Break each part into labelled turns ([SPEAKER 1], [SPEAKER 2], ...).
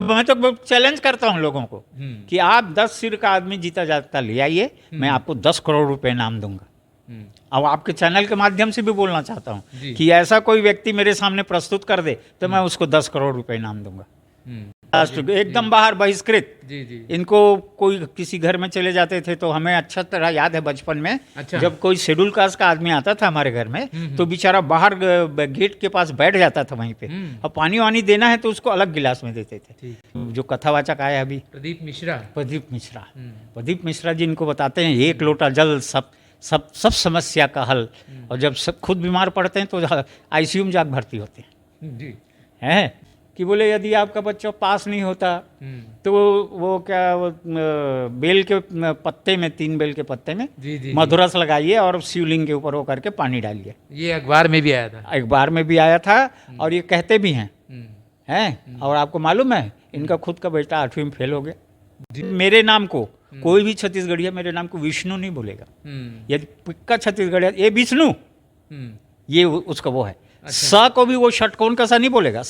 [SPEAKER 1] मैं तो चैलेंज करता हूँ लोगों को कि आप 10 सिर का आदमी जीता जाता ले आइए, मैं आपको 10 करोड़ रुपए इनाम दूंगा। अब आपके चैनल के माध्यम से भी बोलना चाहता हूँ कि ऐसा कोई व्यक्ति मेरे सामने प्रस्तुत कर दे तो मैं उसको 10 करोड़ रुपए इनाम दूंगा। एकदम बाहर बहिष्कृत। इनको कोई किसी घर में चले जाते थे तो हमें अच्छा तरह याद है बचपन में, जब कोई शेड्यूल कास्ट का आदमी आता था हमारे घर में तो बेचारा बाहर गेट के पास बैठ जाता था वहीं पे, और पानी वानी देना है तो उसको अलग गिलास में देते थे। जो कथावाचक आया अभी प्रदीप मिश्रा जी, इनको बताते हैं एक लोटा जल सब समस्या का हल, और जब सब खुद बीमार पड़ते हैं तो आईसीयू में जाकर भर्ती होते हैं कि बोले यदि आपका बच्चा पास नहीं होता तो वो बेल के पत्ते में, 3 बेल के पत्ते में मधुरस लगाइए और शिवलिंग के ऊपर वो करके पानी डालिए।
[SPEAKER 2] ये अखबार में भी आया था
[SPEAKER 1] और ये कहते भी हैं और आपको मालूम है इनका खुद का बेटा 8वीं में फेल हो गया। मेरे नाम को कोई भी छत्तीसगढ़िया मेरे नाम को विष्णु नहीं बोलेगा। यदि पिक्का छत्तीसगढ़िया ये विष्णु, ये उसका वो है। स को भी वो षटकोण का सा नहीं बोलेगा,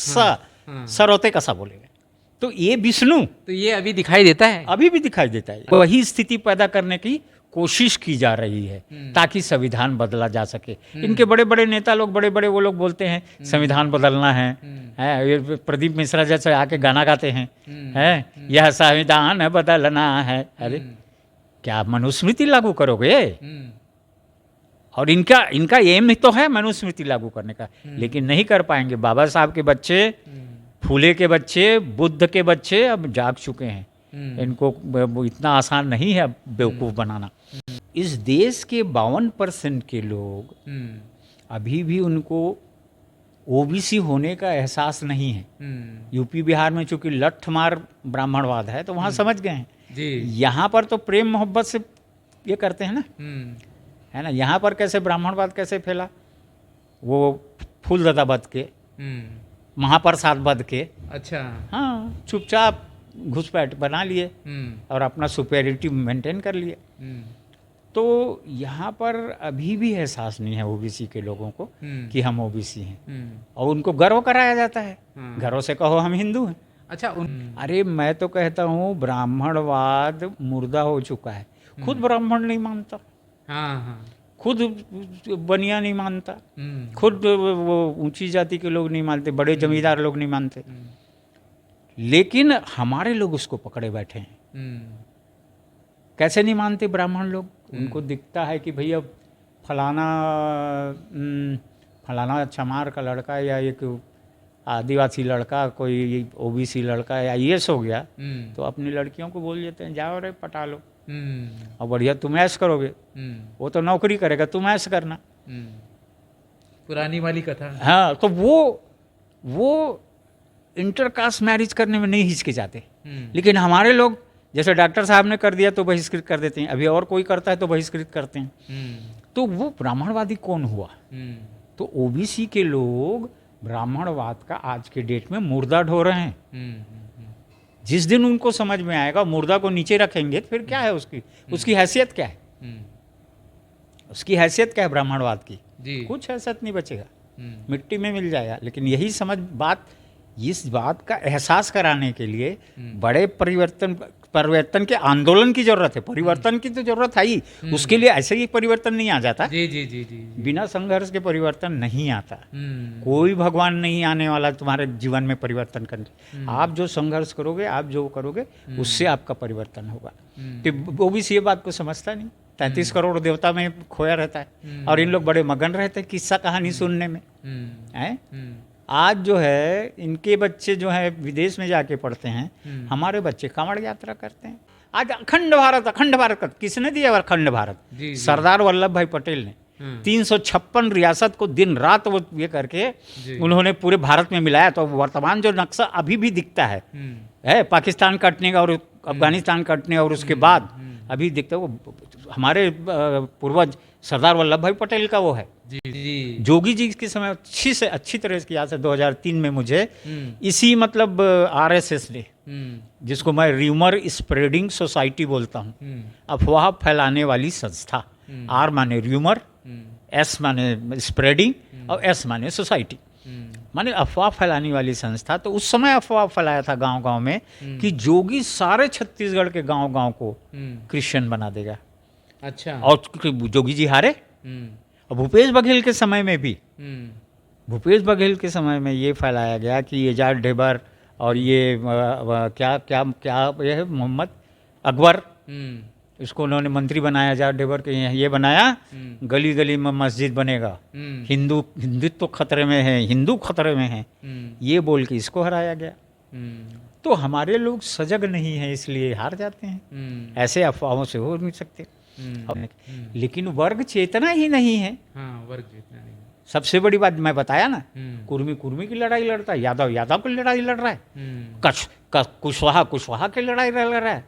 [SPEAKER 1] सरोते का सा बोलेगा। तो ये विष्णु,
[SPEAKER 2] तो ये अभी दिखाई देता है,
[SPEAKER 1] अभी भी दिखाई देता है। वही स्थिति पैदा करने की कोशिश की जा रही है ताकि संविधान बदला जा सके। इनके बड़े बड़े नेता लोग, बड़े बड़े वो लोग बोलते हैं संविधान बदलना है। प्रदीप मिश्रा जैसे आके गाना गाते हैं यह संविधान बदलना है। अरे क्या मनुस्मृति लागू करोगे? और इनका एम तो है मनुस्मृति लागू करने का, लेकिन नहीं कर पाएंगे। बाबा साहब के बच्चे, फूले के बच्चे, बुद्ध के बच्चे अब जाग चुके हैं। इनको इतना आसान नहीं है बेवकूफ़ बनाना। इस देश के 52% के लोग अभी भी उनको ओबीसी होने का एहसास नहीं है। यूपी बिहार में चूंकि लठमार ब्राह्मणवाद है तो वहाँ समझ गए हैं। यहाँ पर तो प्रेम मोहब्बत से ये करते हैं ना, है ना। यहाँ पर कैसे ब्राह्मणवाद कैसे फैला, वो फूलदादा बद के, महाप्रसाद बद के,
[SPEAKER 2] अच्छा
[SPEAKER 1] हाँ, चुपचाप घुसपैठ बना लिए और अपना सुपेरिटी मेंटेन कर लिए। तो यहाँ पर अभी भी एहसास नहीं है ओबीसी के लोगों को कि हम ओबीसी हैं, और उनको गर्व कराया जाता है। घरों से कहो हम हिंदू हैं।
[SPEAKER 2] अच्छा
[SPEAKER 1] अरे मैं तो कहता हूँ ब्राह्मणवाद मुर्दा हो चुका है। खुद ब्राह्मण नहीं मानता, खुद बनिया नहीं मानता, खुद वो ऊंची जाति के लोग नहीं मानते, बड़े जमींदार लोग नहीं मानते, लेकिन हमारे लोग उसको पकड़े बैठे हैं। कैसे नहीं मानते ब्राह्मण लोग? उनको दिखता है कि भैया फलाना चमार का लड़का या एक आदिवासी लड़का, कोई ओबीसी लड़का या आईएएस हो गया तो अपनी लड़कियों को बोल देते हैं जाओ रे पटा लो और बढ़िया तुम ऐश करोगे। वो तो नौकरी करेगा, तुम ऐश करना।
[SPEAKER 2] पुरानी वाली कथा।
[SPEAKER 1] हाँ, तो वो इंटरकास्ट मैरिज करने में नहीं हिचकिचाते। लेकिन हमारे लोग, जैसे डॉक्टर साहब ने कर दिया तो बहिष्कृत कर देते हैं, अभी और कोई करता है तो बहिष्कृत करते हैं। तो वो ब्राह्मणवादी कौन हुआ? तो ओबीसी के लोग ब्राह्मणवाद का आज के डेट में मुर्दा ढो रहे हैं। जिस दिन उनको समझ में आएगा, मुर्दा को नीचे रखेंगे, फिर क्या है उसकी हैसियत क्या है? उसकी हैसियत क्या है ब्राह्मणवाद की? कुछ हैसियत नहीं बचेगा, मिट्टी में मिल जाएगा। लेकिन यही इस बात का एहसास कराने के लिए बड़े परिवर्तन के आंदोलन की जरूरत है। परिवर्तन की तो जरूरत है ही, उसके लिए ऐसे ही परिवर्तन नहीं आ जाता। बिना संघर्ष के परिवर्तन नहीं आता। कोई भगवान नहीं आने वाला तुम्हारे जीवन में परिवर्तन करने। आप जो संघर्ष करोगे, आप जो करोगे, उससे आपका परिवर्तन होगा। तो वो भी ये बात को समझता नहीं। 33 करोड़ देवता में खोया रहता है और इन लोग बड़े मगन रहते हैं किस्सा कहानी सुनने में। आज जो है इनके बच्चे जो है विदेश में जाके पढ़ते हैं, हमारे बच्चे कांवड़ यात्रा करते हैं। आज अखंड भारत किसने दिया? अखंड भारत सरदार वल्लभ भाई पटेल ने 356 रियासत को दिन रात वो ये करके उन्होंने पूरे भारत में मिलाया। तो वर्तमान जो नक्शा अभी भी दिखता है पाकिस्तान कटने का और अफगानिस्तान कटने और उसके बाद अभी दिखता है, वो हमारे पूर्वज सरदार वल्लभ भाई पटेल का वो है। जोगी जी के समय अच्छी तरह से याद है। 2003 में मुझे इसी मतलब आरएसएस ने, जिसको मैं र्यूमर स्प्रेडिंग सोसाइटी बोलता हूँ, अफवाह फैलाने वाली संस्था। आर माने र्यूमर, एस माने स्प्रेडिंग और एस माने सोसाइटी। माने अफवाह फैलाने वाली संस्था। तो उस समय अफवाह फैलाया था गांव-गांव में कि जोगी सारे छत्तीसगढ़ के गांव-गांव को क्रिश्चियन बना देगा।
[SPEAKER 2] अच्छा।
[SPEAKER 1] और जोगी जी हारे। और भूपेश बघेल के समय में भी, भूपेश बघेल के समय में ये फैलाया गया कि एजाज ढेबर और ये क्या क्या क्या ये है मोहम्मद अकबर, इसको उन्होंने मंत्री बनाया, एजाज ढेबर के ये बनाया, गली गली में मस्जिद बनेगा, हिंदुत्व खतरे में है, हिंदू खतरे में है, ये बोल के इसको हराया गया। तो हमारे लोग सजग नहीं हैं, इसलिए हार जाते हैं। ऐसे अफवाहों से हो नहीं सकते। लेकिन वर्ग चेतना ही नहीं है।
[SPEAKER 2] हाँ, वर्ग चेतना नहीं।
[SPEAKER 1] सबसे बड़ी बात मैं बताया ना, कुर्मी कुर्मी की लड़ाई लड़ता है, यादव यादव की लड़ाई लड़ रहा है, कुशवाहा कुशवाहा की लड़ाई लड़ रहा है।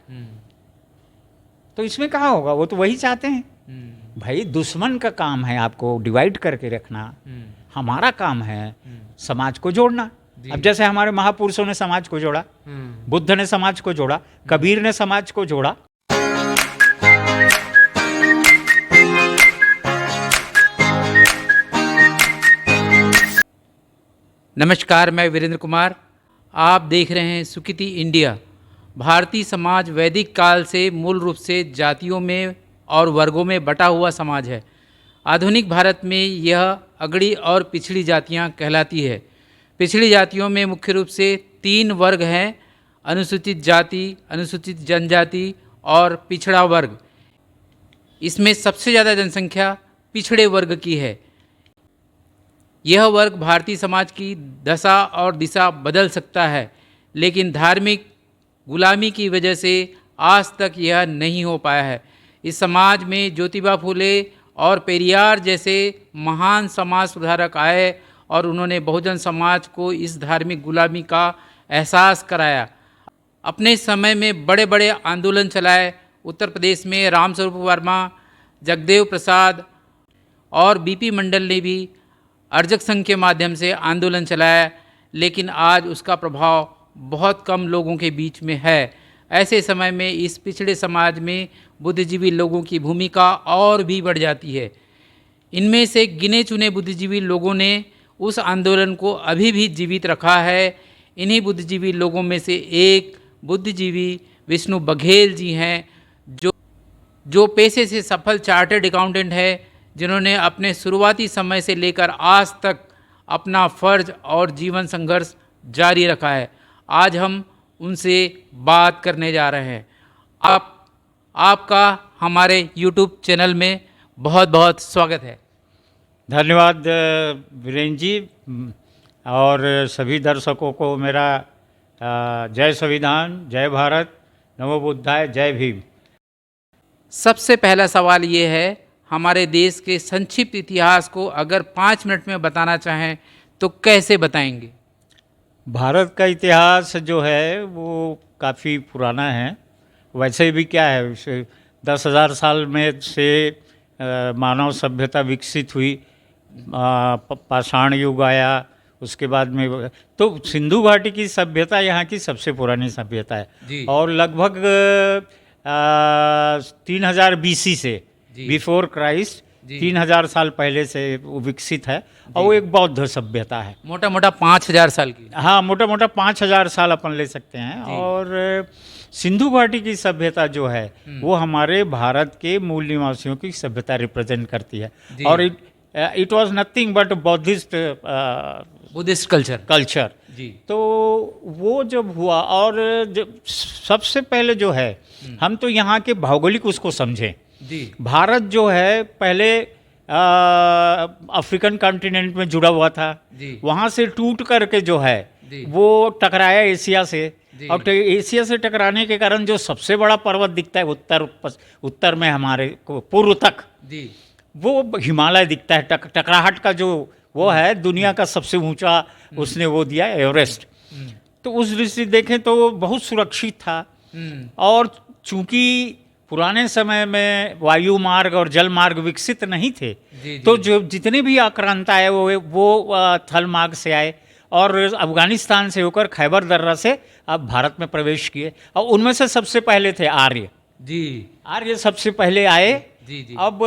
[SPEAKER 1] तो इसमें कहाँ होगा? वो तो वही चाहते हैं। भाई दुश्मन का काम है आपको डिवाइड करके रखना, हमारा काम है समाज को जोड़ना। अब जैसे हमारे महापुरुषों ने समाज को जोड़ा, बुद्ध ने समाज को जोड़ा, कबीर ने समाज को जोड़ा।
[SPEAKER 2] नमस्कार, मैं वीरेंद्र कुमार। आप देख रहे हैं सुकृति इंडिया। भारतीय समाज वैदिक काल से मूल रूप से जातियों में और वर्गों में बटा हुआ समाज है। आधुनिक भारत में यह अगड़ी और पिछड़ी जातियां कहलाती है। पिछड़ी जातियों में मुख्य रूप से 3 वर्ग हैं: अनुसूचित जाति, अनुसूचित जनजाति और पिछड़ा वर्ग। इसमें सबसे ज़्यादा जनसंख्या पिछड़े वर्ग की है। यह वर्ग भारतीय समाज की दशा और दिशा बदल सकता है, लेकिन धार्मिक गुलामी की वजह से आज तक यह नहीं हो पाया है। इस समाज में ज्योतिबा फूले और पेरियार जैसे महान समाज सुधारक आए और उन्होंने बहुजन समाज को इस धार्मिक गुलामी का एहसास कराया। अपने समय में बड़े बड़े आंदोलन चलाए। उत्तर प्रदेश में रामस्वरूप वर्मा, जगदेव प्रसाद और बीपी मंडल ने भी अर्जक संघ के माध्यम से आंदोलन चलाया, लेकिन आज उसका प्रभाव बहुत कम लोगों के बीच में है। ऐसे समय में इस पिछड़े समाज में बुद्धिजीवी लोगों की भूमिका और भी बढ़ जाती है। इनमें से गिने चुने बुद्धिजीवी लोगों ने उस आंदोलन को अभी भी जीवित रखा है। इन्हीं बुद्धिजीवी लोगों में से एक बुद्धिजीवी विष्णु बघेल जी हैं, जो पेशे से सफल चार्टर्ड अकाउंटेंट है, जिन्होंने अपने शुरुआती समय से लेकर आज तक अपना फर्ज और जीवन संघर्ष जारी रखा है। आज हम उनसे बात करने जा रहे हैं। आपका हमारे YouTube चैनल में बहुत बहुत स्वागत है।
[SPEAKER 1] धन्यवाद वीरेंद्र जी, और सभी दर्शकों को मेरा जय संविधान, जय भारत, नमो बुद्धाय, जय भीम।
[SPEAKER 2] सबसे पहला सवाल ये है, हमारे देश के संक्षिप्त इतिहास को अगर 5 मिनट में बताना चाहें तो कैसे बताएंगे?
[SPEAKER 1] भारत का इतिहास जो है वो काफ़ी पुराना है। वैसे भी क्या है, 10,000 साल में से मानव सभ्यता विकसित हुई, पाषाण युग आया, उसके बाद में तो सिंधु घाटी की सभ्यता यहाँ की सबसे पुरानी सभ्यता है और लगभग 3000 BC से बिफोर क्राइस्ट 3000 साल पहले से वो विकसित है और वो एक बौद्ध सभ्यता है।
[SPEAKER 2] मोटा मोटा 5000 साल की।
[SPEAKER 1] हाँ, मोटा मोटा 5000 साल अपन ले सकते हैं। और सिंधु घाटी की सभ्यता जो है वो हमारे भारत के मूल निवासियों की सभ्यता रिप्रेजेंट करती है। और it was nothing but Buddhist culture. तो वो जब हुआ, और जब सबसे पहले जो है हम तो यहाँ के भौगोलिक उसको समझें। भारत जो है पहले अफ्रीकन कॉन्टिनेंट में जुड़ा हुआ था, वहाँ से टूट करके जो है वो टकराया एशिया से, और एशिया से टकराने के कारण जो सबसे बड़ा पर्वत दिखता है उत्तर में हमारे को पूर्व तक, वो हिमालय दिखता है। टकराहट का जो वो है दुनिया का सबसे ऊंचा उसने वो दिया एवरेस्ट। तो उस दृष्टि देखें तो वो बहुत सुरक्षित था। और चूंकि पुराने समय में वायु मार्ग और जल मार्ग विकसित नहीं थे, तो जो जितने भी आक्रांता है वो थल मार्ग से आए और अफगानिस्तान से होकर खैबर दर्रा से अब भारत में प्रवेश किए। और उनमें से सबसे पहले थे आर्य। आर्य सबसे पहले आए
[SPEAKER 2] जी जी।
[SPEAKER 1] अब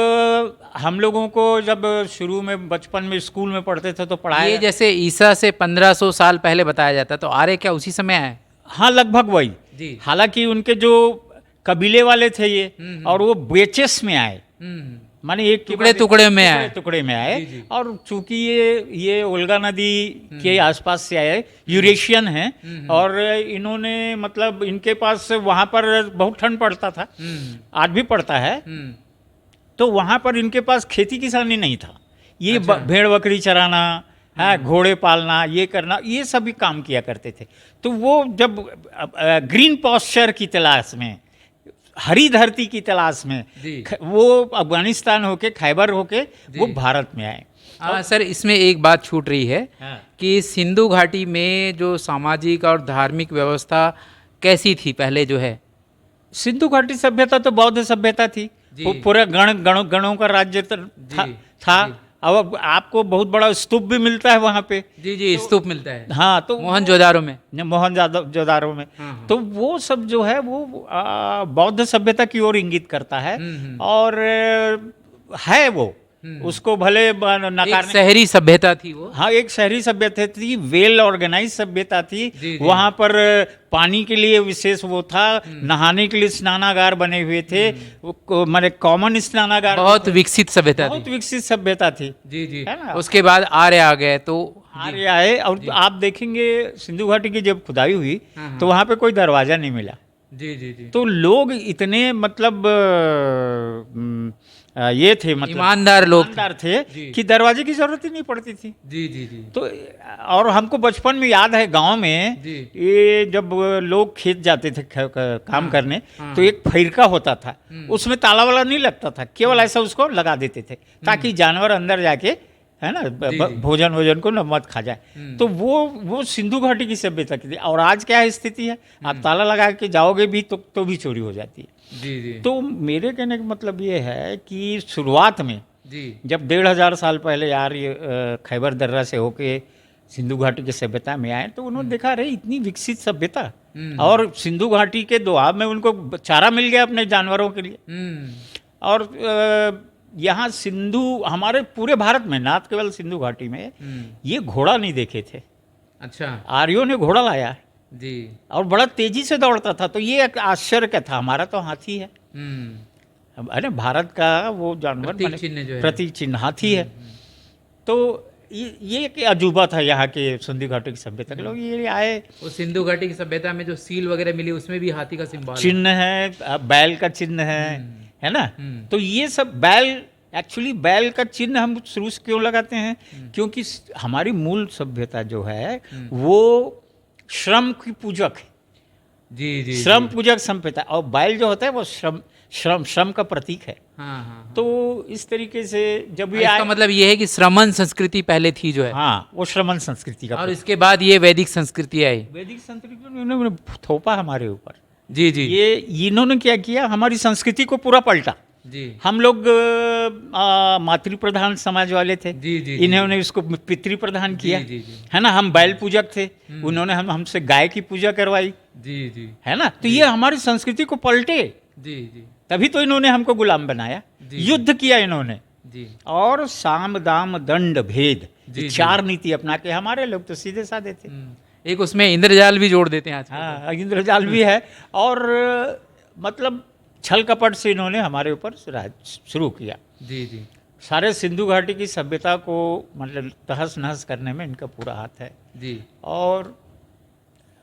[SPEAKER 1] हम लोगों को जब शुरू में बचपन में स्कूल में पढ़ते थे तो
[SPEAKER 2] ये
[SPEAKER 1] पढ़ाया,
[SPEAKER 2] जैसे ईसा से 1500 साल पहले बताया जाता, तो आर्य क्या उसी समय आए?
[SPEAKER 1] हाँ लगभग वही।
[SPEAKER 2] जी।
[SPEAKER 1] हालांकि उनके जो कबीले वाले थे ये, और वो बेचेस में आए,
[SPEAKER 2] हम्म।
[SPEAKER 1] माने एक के
[SPEAKER 2] टुकड़े
[SPEAKER 1] बाद एक
[SPEAKER 2] टुकड़े में आए।
[SPEAKER 1] टुकड़े में आए।
[SPEAKER 2] जी, जी।
[SPEAKER 1] और चूंकि ये ओल्गा नदी के आसपास से आए, यूरेशियन हैं, और इन्होंने मतलब इनके पास वहाँ पर बहुत ठंड पड़ता था, आज भी पड़ता है, तो वहाँ पर इनके पास खेती किसानी नहीं था। ये
[SPEAKER 2] अच्छा।
[SPEAKER 1] भेड़ बकरी चराना है, घोड़े पालना, ये करना, ये सभी काम किया करते थे। तो वो जब ग्रीन पॉस्चर की तलाश में, हरी धरती की तलाश में,
[SPEAKER 2] जी।
[SPEAKER 1] वो अफगानिस्तान होके, खैबर होके वो भारत में आए।
[SPEAKER 2] हाँ सर, इसमें एक बात छूट रही है
[SPEAKER 1] हाँ।
[SPEAKER 2] कि सिंधु घाटी में जो सामाजिक और धार्मिक व्यवस्था कैसी थी पहले जो है?
[SPEAKER 1] सिंधु घाटी सभ्यता तो बौद्ध सभ्यता थी।
[SPEAKER 2] जी।
[SPEAKER 1] वो पूरा गणों का राज्य था।
[SPEAKER 2] जी।
[SPEAKER 1] अब आपको बहुत बड़ा स्तूप भी मिलता है वहाँ पे।
[SPEAKER 2] जी जी, स्तूप मिलता है।
[SPEAKER 1] हाँ, तो
[SPEAKER 2] मोहनजोदारो में।
[SPEAKER 1] मोहनजोदारो में।
[SPEAKER 2] हाँ।
[SPEAKER 1] तो वो सब जो है वो बौद्ध सभ्यता की ओर इंगित करता है। और है वो, उसको भले
[SPEAKER 2] एक
[SPEAKER 1] नकारने,
[SPEAKER 2] शहरी सभ्यता थी वो।
[SPEAKER 1] हाँ एक शहरी सभ्यता थी, वेल ऑर्गेनाइज सभ्यता थी।
[SPEAKER 2] जी, जी।
[SPEAKER 1] वहाँ पर पानी के लिए विशेष वो था, नहाने के लिए स्नानागार बने हुए थे, माने कॉमन स्नानागार,
[SPEAKER 2] बहुत विकसित सभ्यता
[SPEAKER 1] बहुत
[SPEAKER 2] थी।
[SPEAKER 1] विकसित सभ्यता थी।
[SPEAKER 2] जी जी।
[SPEAKER 1] है ना?
[SPEAKER 2] उसके बाद आर्य आ गए तो
[SPEAKER 1] आर्य आए, और आप देखेंगे सिंधु घाटी की जब खुदाई हुई
[SPEAKER 2] हाँ,
[SPEAKER 1] तो वहाँ पे कोई दरवाजा नहीं मिला।
[SPEAKER 2] जी जी जी।
[SPEAKER 1] तो लोग इतने मतलब ये थे, मतलब
[SPEAKER 2] ईमानदार लोग थे।
[SPEAKER 1] ईमानदार थे
[SPEAKER 2] जी।
[SPEAKER 1] कि दरवाजे की जरूरत ही नहीं पड़ती थी।
[SPEAKER 2] जी जी जी।
[SPEAKER 1] तो और हमको बचपन में याद है गांव में,
[SPEAKER 2] जी।
[SPEAKER 1] ये जब लोग खेत जाते थे काम करने, तो एक फैरका होता था, उसमें ताला वाला नहीं लगता था, केवल ऐसा उसको लगा देते थे ताकि जानवर अंदर जाके, है ना,
[SPEAKER 2] जी।
[SPEAKER 1] भोजन को न मत खा जाए। तो वो सिंधु घाटी की सभ्यता की थी। और आज क्या स्थिति है, आप ताला लगा के जाओगे भी तो भी चोरी हो जाती है।
[SPEAKER 2] जी जी।
[SPEAKER 1] तो मेरे कहने का मतलब ये है कि शुरुआत में
[SPEAKER 2] जी।
[SPEAKER 1] जब 1500 साल पहले यार ये खैबर दर्रा से होके सिंधु घाटी की सभ्यता में आए, तो उन्होंने देखा रहे इतनी विकसित सभ्यता, और सिंधु घाटी के दोआब में उनको चारा मिल गया अपने जानवरों के लिए। और यहाँ सिंधु, हमारे पूरे भारत में, ना केवल सिंधु घाटी में, ये घोड़ा नहीं देखे थे।
[SPEAKER 2] अच्छा।
[SPEAKER 1] आर्यों ने घोड़ा लाया है,
[SPEAKER 2] जी।
[SPEAKER 1] और बड़ा तेजी से दौड़ता था। तो ये एक आश्चर्य का था, हमारा तो हाथी है, अरे भारत का वो जानवर,
[SPEAKER 2] प्रतीक चिन्ह जो है।
[SPEAKER 1] प्रतीक चिन्ह हाथी है। तो ये एक अजूबा था यहाँ के सिंधु घाटी की सभ्यता के लोग ये आए।
[SPEAKER 2] वो सिंधु घाटी की सभ्यता में जो सील वगैरह मिली उसमें भी हाथी का सिंबल
[SPEAKER 1] चिन्ह है, बैल का चिन्ह है ना। तो ये सब बैल, एक्चुअली बैल का चिन्ह हम शुरू से क्यों लगाते हैं, क्योंकि हमारी मूल सभ्यता जो है वो श्रम की पूजक है।
[SPEAKER 2] जी जी।
[SPEAKER 1] श्रम पूजक सभ्यता, और बैल जो होता है वो श्रम का प्रतीक है।
[SPEAKER 2] हाँ।
[SPEAKER 1] तो इस तरीके से जब ये
[SPEAKER 2] इसका मतलब ये है कि श्रमण संस्कृति पहले थी जो है।
[SPEAKER 1] हाँ, वो श्रमण संस्कृति का
[SPEAKER 2] और इसके बाद ये वैदिक संस्कृति आई।
[SPEAKER 1] वैदिक संस्कृति ने उन्होंने थोपा हमारे ऊपर।
[SPEAKER 2] जी जी।
[SPEAKER 1] ये इन्होंने क्या किया, हमारी संस्कृति को पूरा पलटा।
[SPEAKER 2] जी।
[SPEAKER 1] हम लोग मातृ प्रधान समाज वाले थे,
[SPEAKER 2] जी जी।
[SPEAKER 1] इन्होंने इसको पितृ प्रधान किया।
[SPEAKER 2] जी जी।
[SPEAKER 1] है ना, हम बैल पूजक थे, उन्होंने हमसे गाय की पूजा करवाई।
[SPEAKER 2] जी जी।
[SPEAKER 1] है ना, तो ये हमारी संस्कृति को पलटे,
[SPEAKER 2] जी जी।
[SPEAKER 1] तभी तो इन्होंने हमको गुलाम बनाया, युद्ध किया इन्होंने,
[SPEAKER 2] जी।
[SPEAKER 1] और साम दाम दंड भेद,
[SPEAKER 2] जी,
[SPEAKER 1] ये
[SPEAKER 2] जी।
[SPEAKER 1] 4 नीति अपना के। हमारे लोग तो सीधे साधे थे।
[SPEAKER 2] एक उसमें इंद्रजाल भी जोड़ देते हैं आज।
[SPEAKER 1] हाँ, इंद्रजाल भी है, और मतलब छल कपट से इन्होंने हमारे ऊपर राज शुरू किया।
[SPEAKER 2] जी जी।
[SPEAKER 1] सारे सिंधु घाटी की सभ्यता को मतलब तहस नहस करने में इनका पूरा हाथ है।
[SPEAKER 2] जी।
[SPEAKER 1] और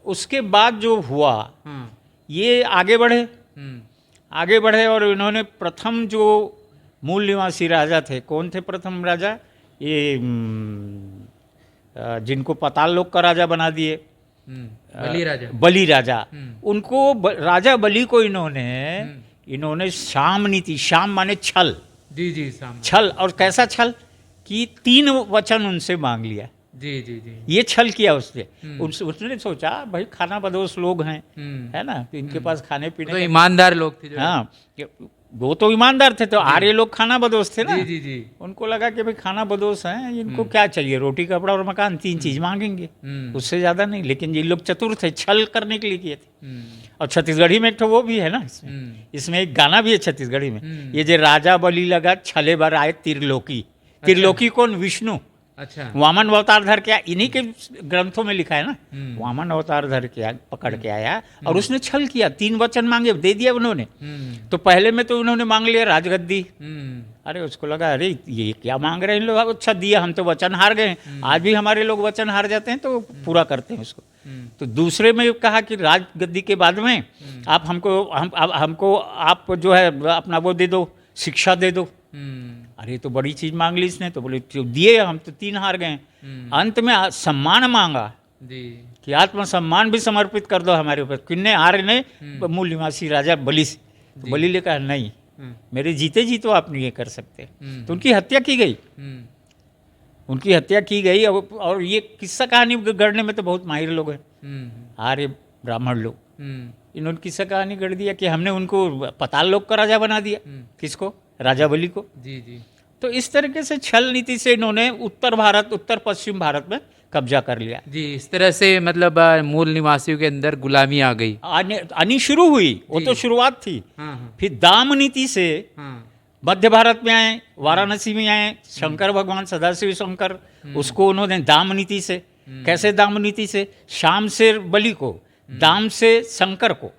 [SPEAKER 1] उसके बाद जो हुआ,
[SPEAKER 2] हाँ।
[SPEAKER 1] ये आगे बढ़े, और इन्होंने प्रथम जो मूल निवासी राजा थे, कौन थे प्रथम राजा, ये जिनको पाताल लोक का राजा बना दिए, बलि राजा। उनको राजा बलि को इन्होंने शाम नीति, शाम माने छल।
[SPEAKER 2] जी जी।
[SPEAKER 1] छल, और कैसा छल कि 3 वचन उनसे मांग लिया।
[SPEAKER 2] जी जी जी।
[SPEAKER 1] ये छल किया उसने। उसने सोचा भाई खाना बदोश लोग हैं, है ना, तो इनके पास खाने पीने
[SPEAKER 2] तो ईमानदार लोग थे जो।
[SPEAKER 1] हाँ, वो तो ईमानदार थे, तो आर्य लोग खाना बदोश थे ना।
[SPEAKER 2] जी जी जी।
[SPEAKER 1] उनको लगा कि भाई खाना बदोश हैं, इनको क्या चाहिए, रोटी कपड़ा और मकान, 3 चीज मांगेंगे, उससे ज्यादा नहीं। लेकिन ये लोग चतुर थे, छल करने के लिए किए थे। और छत्तीसगढ़ी में एक तो वो भी है ना इसमें एक गाना भी है छत्तीसगढ़ी में, ये जो राजा बलि लगा छले बर आए त्रिलोकी। त्रिलोकी कौन? विष्णु।
[SPEAKER 2] अच्छा।
[SPEAKER 1] वामन अवतार धर के आया, इन्हीं के ग्रंथों में लिखा है ना, वामन अवतार धर के पकड़ के आया और उसने छल किया, 3 वचन मांगे, दे दिया उन्होंने। तो पहले में तो उन्होंने मांग लिया राजगद्दी। अरे उसको लगा अरे ये क्या मांग रहे हैं इन लोग, अच्छा दिया, हम तो वचन हार गए। आज भी हमारे लोग वचन हार जाते हैं तो पूरा करते हैं उसको। तो दूसरे में कहा कि राजगद्दी के बाद में आप हमको आप जो है अपना वो दे दो, शिक्षा दे दो। अरे तो बड़ी चीज मांग ली इसने, तो बोले तो दिए, हम तो 3 हार गए। अंत में सम्मान मांगा कि आत्मसम्मान भी समर्पित कर दो हमारे ऊपर। किन्ने? आर्य ने, मूल निवासी राजा बलि से। तो बलि ने कहा नहीं, मेरे जीते जी तो आप नहीं ये कर सकते। तो उनकी हत्या की गई, उनकी हत्या की गई। और ये किस्सा कहानी गढ़ने में तो बहुत माहिर लोग हैं, आर्य ब्राह्मण लोग। इन्होंने किस्सा कहानी गढ़ दिया कि हमने उनको पताल लोक का राजा बना दिया। किसको? राजा बलि को।
[SPEAKER 2] जी जी।
[SPEAKER 1] तो इस तरीके से छल नीति से इन्होंने उत्तर पश्चिम भारत में कब्जा कर लिया।
[SPEAKER 2] जी, इस तरह से मतलब मूल निवासियों के अंदर गुलामी आ गई,
[SPEAKER 1] आनी शुरू हुई। वो तो शुरुआत थी। फिर दाम नीति से मध्य भारत में आए, वाराणसी में आए, शंकर भगवान सदाशिव शंकर, उसको उन्होंने दाम नीति से। कैसे दाम नीति से? शाम से बलि को, दाम से शंकर को।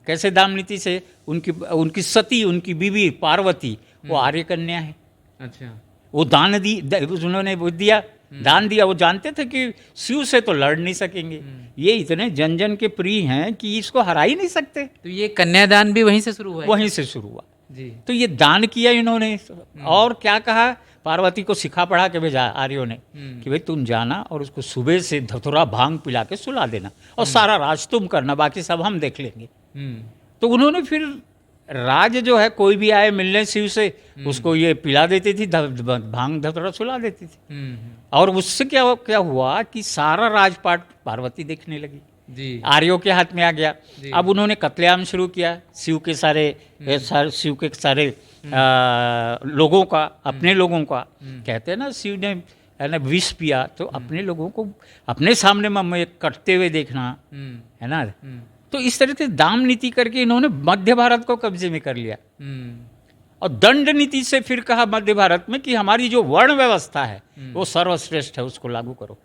[SPEAKER 1] कैसे दाम नीति से? उनकी सती, उनकी बीवी पार्वती, वो आर्य कन्या है।
[SPEAKER 2] अच्छा।
[SPEAKER 1] वो दान दी, उन्होंने वो दिया, दान दिया। वो जानते थे कि शिव से तो लड़ नहीं सकेंगे, ये इतने जन जन के प्रिय हैं कि इसको हरा ही नहीं सकते।
[SPEAKER 2] तो ये कन्यादान भी वहीं से शुरू हुआ?
[SPEAKER 1] वहीं से शुरू हुआ
[SPEAKER 2] जी।
[SPEAKER 1] तो ये दान किया इन्होंने। और क्या कहा? पार्वती को सिखा पढ़ा के भेजा आर्यों ने कि भाई तुम जाना और उसको सुबह से धतुरा भांग पिला के सुला देना, और सारा राज तुम करना, बाकी सब हम देख लेंगे। तो उन्होंने फिर राज जो है, कोई भी आए मिलने शिव से, उसको ये पिला देती थी, भांग धतुरा सुला देती थी। और उससे क्या हुआ कि सारा राजपाट पार्वती देखने लगी जी, आर्यों के हाथ में आ गया। अब उन्होंने कत्लेआम शुरू किया शिव के सारे लोगों का, अपने लोगों का। कहते हैं ना, शिव ने है ना विष पिया, तो अपने लोगों को अपने सामने में कटते हुए देखना, है ना। तो इस तरह से दाम नीति करके इन्होंने मध्य भारत को कब्जे में कर लिया। और दंड नीति से फिर कहा मध्य भारत में कि हमारी जो वर्ण व्यवस्था है वो सर्वश्रेष्ठ है, उसको लागू करो।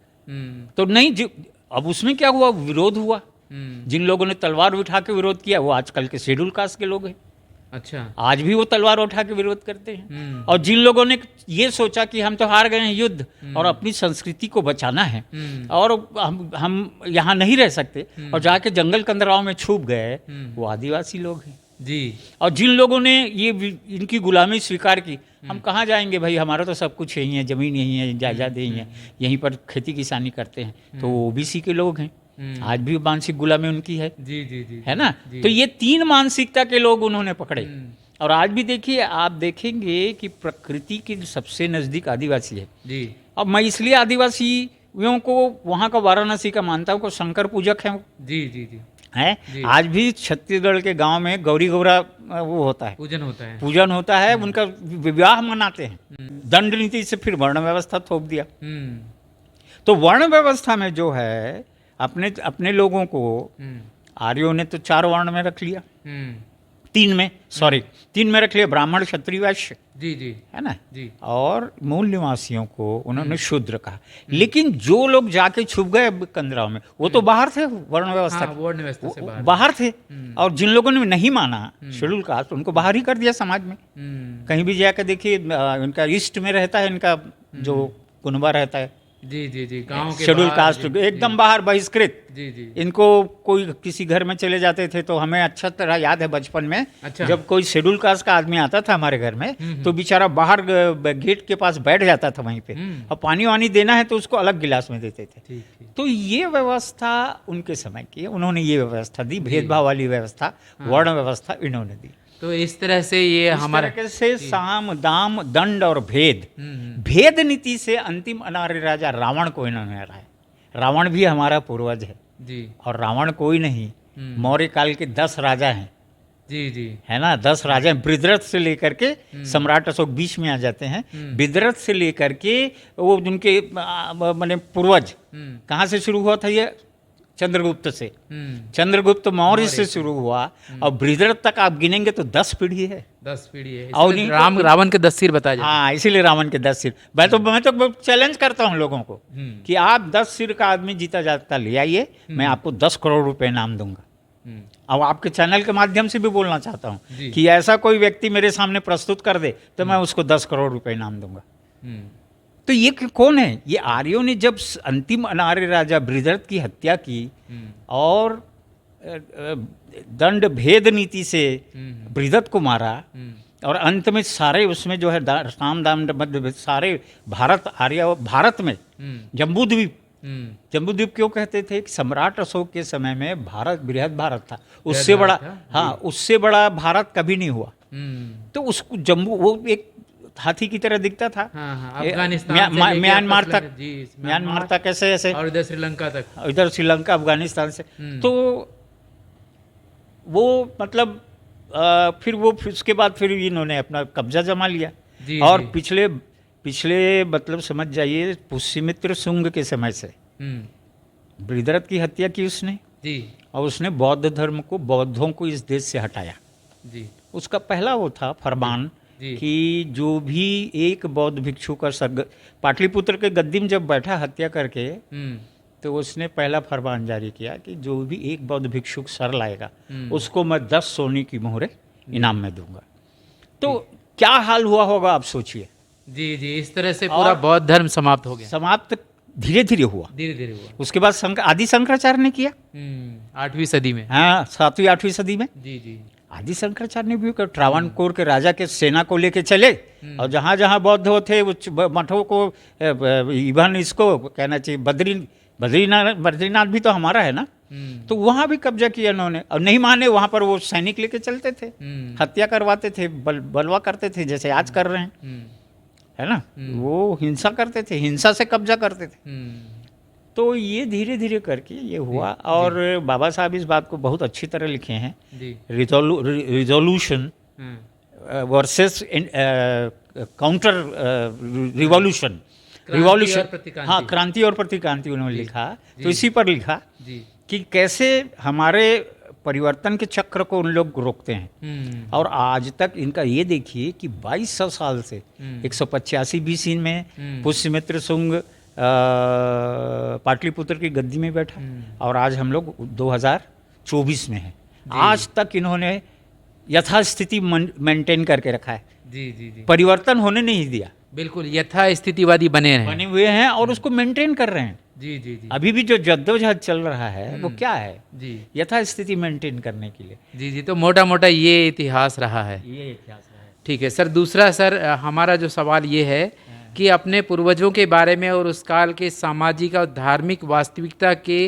[SPEAKER 1] तो नहीं, अब उसमें क्या हुआ? विरोध हुआ। जिन लोगों ने तलवार उठा के विरोध किया वो आजकल के शेड्यूल कास्ट के लोग हैं। अच्छा। आज भी वो तलवार उठा के विरोध करते हैं। और जिन लोगों ने ये सोचा कि हम तो हार गए हैं युद्ध और अपनी संस्कृति को बचाना है और हम यहाँ नहीं रह सकते, और जाके जंगल कंदराओं में छुप गए, वो आदिवासी लोग हैं जी। और जिन लोगों ने ये इनकी गुलामी स्वीकार की, हम कहाँ जाएंगे भाई, हमारा तो सब कुछ यही है, जमीन यही है, जायदाद यही है, यहीं पर खेती किसानी करते हैं, तो वो ओबीसी के लोग हैं। आज भी मानसिक गुलामी उनकी है जी जी जी, है ना जी। तो ये 3 मानसिकता के लोग उन्होंने पकड़े। और आज भी देखिए, आप देखेंगे कि प्रकृति के सबसे नजदीक आदिवासी है जी। अब मैं इसलिए आदिवासियों को वहाँ का वाराणसी का मानता हूँ, को शंकर पूजक है जी जी जी है जी। आज भी छत्तीसगढ़ के गांव में गौरी गौरा वो होता है, पूजन होता है, उनका विवाह मनाते हैं। दंड नीति से फिर वर्ण व्यवस्था थोप दिया। तो वर्ण व्यवस्था में जो है अपने लोगों को आर्यों ने तो 4 वर्ण में रख लिया, 3 में रख लिया, ब्राह्मण क्षत्रिय वैश्य जी जी, है ना जी। और मूल निवासियों को उन्होंने शूद्र कहा। लेकिन जो लोग जाके छुप गए कंदराव में, वो तो बाहर थे, वर्ण व्यवस्था से बाहर थे। और जिन लोगों ने नहीं माना शेड्यूल कास्ट, उनको बाहर ही कर दिया समाज में। कहीं भी जाकर देखिए, इनका ईस्ट में रहता है, इनका जो कुनबा रहता है जी जी जी, गांव के शेड्यूल कास्ट एकदम बाहर, बहिष्कृत जी जी। इनको कोई किसी घर में चले जाते थे, तो हमें अच्छा तरह याद है बचपन में, अच्छा। जब कोई शेड्यूल कास्ट का आदमी आता था हमारे घर में, तो बेचारा बाहर गेट के पास बैठ जाता था वहीं पे, और पानी वानी देना है तो उसको अलग गिलास में देते थे। तो ये व्यवस्था उनके समय की है, उन्होंने ये व्यवस्था दी, भेदभाव वाली व्यवस्था, वर्ण व्यवस्था इन्होंने दी।
[SPEAKER 2] तो इस तरह से ये हमारा
[SPEAKER 1] से साम दाम दंड और भेद नीति से अंतिम अनार्य राजा रावण को इन्होंने हराया। रावण भी हमारा पूर्वज है जी। और रावण कोई नहीं, मौर्य काल के 10 राजा हैं जी जी, है ना। 10 राजा हैं, बृहद्रथ से लेकर के सम्राट अशोक बीच में आ जाते हैं। बृहद्रथ से लेकर के वो उनके माने पूर्वज, कहाँ से शुरू हुआ था ये? चंद्रगुप्त से। चंद्रगुप्त मौर्य से शुरू हुआ और बृहद्रथ तक आप गिनेंगे तो 10 पीढ़ी है।
[SPEAKER 2] 10 पीढ़ी है।
[SPEAKER 1] और
[SPEAKER 2] इसलिए
[SPEAKER 1] नहीं
[SPEAKER 2] रावण के 10 सिर बताए जाते
[SPEAKER 1] हाँ, इसीलिए रावण के 10 सिर। मैं तो चैलेंज करता हूँ लोगों को कि आप 10 सिर का आदमी जीता जाता ले आइए, मैं आपको 10 करोड़ रुपए इनाम दूंगा।
[SPEAKER 2] हैं।
[SPEAKER 1] अब आपके चैनल के माध्यम से भी बोलना चाहता
[SPEAKER 2] जी।
[SPEAKER 1] हूँ कि ऐसा कोई व्यक्ति मेरे सामने प्रस्तुत कर दे तो मैं उसको 10 करोड़ रुपए इनाम दूंगा। तो ये कौन है? ये आर्यों ने जब अंतिम अनार्य राजा बृहद्रथ की हत्या की और दंड भेद नीति से बृहद्रथ को मारा और अंत में सारे उसमें जो है साम दाम दंड सारे भारत में जम्बूद्वीप क्यों कहते थे कि सम्राट अशोक के समय में भारत बृहद भारत था, उससे बड़ा, हाँ, उससे बड़ा भारत कभी नहीं हुआ। तो उसको जम्बू वो एक हाथी की तरह दिखता था। म्यांमार तक ऐसे
[SPEAKER 2] और इधर श्रीलंका तक,
[SPEAKER 1] इधर श्रीलंका अफगानिस्तान से। तो वो मतलब फिर उसके बाद फिर इन्होंने अपना कब्जा जमा लिया। और पिछले मतलब समझ जाइए पुष्यमित्र शुंग के समय से बृहद्रथ की हत्या की उसने और उसने बौद्ध धर्म को, बौद्धों को इस देश से हटाया। उसका पहला वो था फरमान कि जो भी एक बौद्ध भिक्षु का पाटलिपुत्र के गद्दी में जब बैठा हत्या करके, तो उसने पहला फरमान जारी किया कि जो भी एक बौद्ध भिक्षु सर लाएगा उसको मैं 10 सोने की मोहरें इनाम में दूंगा। तो क्या हाल हुआ होगा आप सोचिए।
[SPEAKER 2] जी, इस तरह से पूरा बौद्ध धर्म समाप्त हो गया।
[SPEAKER 1] समाप्त धीरे धीरे हुआ। उसके बाद आदि शंकराचार्य ने किया
[SPEAKER 2] 8वीं सदी में।
[SPEAKER 1] हाँ, 7वीं 8वीं सदी में।
[SPEAKER 2] जी
[SPEAKER 1] आदि शंकराचार्य ने भी ट्रावणकोर के राजा के सेना को लेके चले और जहाँ जहाँ बौद्ध थे उस मठों को, इवन इसको कहना चाहिए बद्रीनाथ भी तो हमारा है ना, तो वहाँ भी कब्जा किया उन्होंने। और नहीं माने, वहाँ पर वो सैनिक लेके चलते थे, हत्या करवाते थे, बलवा करते थे जैसे आज कर रहे हैं, है ना। वो हिंसा करते थे, हिंसा से कब्जा करते थे। तो ये धीरे धीरे करके ये हुआ। और बाबा साहब इस बात को बहुत अच्छी तरह लिखे हैं, रिजोल्यूशन वर्सेस काउंटर रिवॉल्यूशन, हाँ, क्रांति और प्रतिक्रांति उन्होंने लिखा। तो इसी पर लिखा कि कैसे हमारे परिवर्तन के चक्र को उन लोग रोकते हैं। और आज तक इनका ये देखिए कि 2200 साल से 185 BC में पुष्यमित्र शुंग पाटलिपुत्र की गद्दी में बैठा और आज हम लोग 2024 में हैं। आज तक इन्होंने यथास्थिति मेंटेन करके रखा है।
[SPEAKER 2] जी
[SPEAKER 1] परिवर्तन होने नहीं दिया।
[SPEAKER 2] बिल्कुल यथास्थितिवादी बने
[SPEAKER 1] हुए हैं और उसको मेंटेन कर रहे हैं।
[SPEAKER 2] जी
[SPEAKER 1] अभी भी जो जद्दोजहद चल रहा है वो क्या है? यथास्थिति मेंटेन करने के लिए।
[SPEAKER 2] जी तो मोटा मोटा ये इतिहास रहा है।
[SPEAKER 1] ये इतिहास रहा है।
[SPEAKER 2] ठीक है सर। दूसरा सर हमारा जो सवाल ये है कि अपने पूर्वजों के बारे में और उस काल के सामाजिक और धार्मिक वास्तविकता के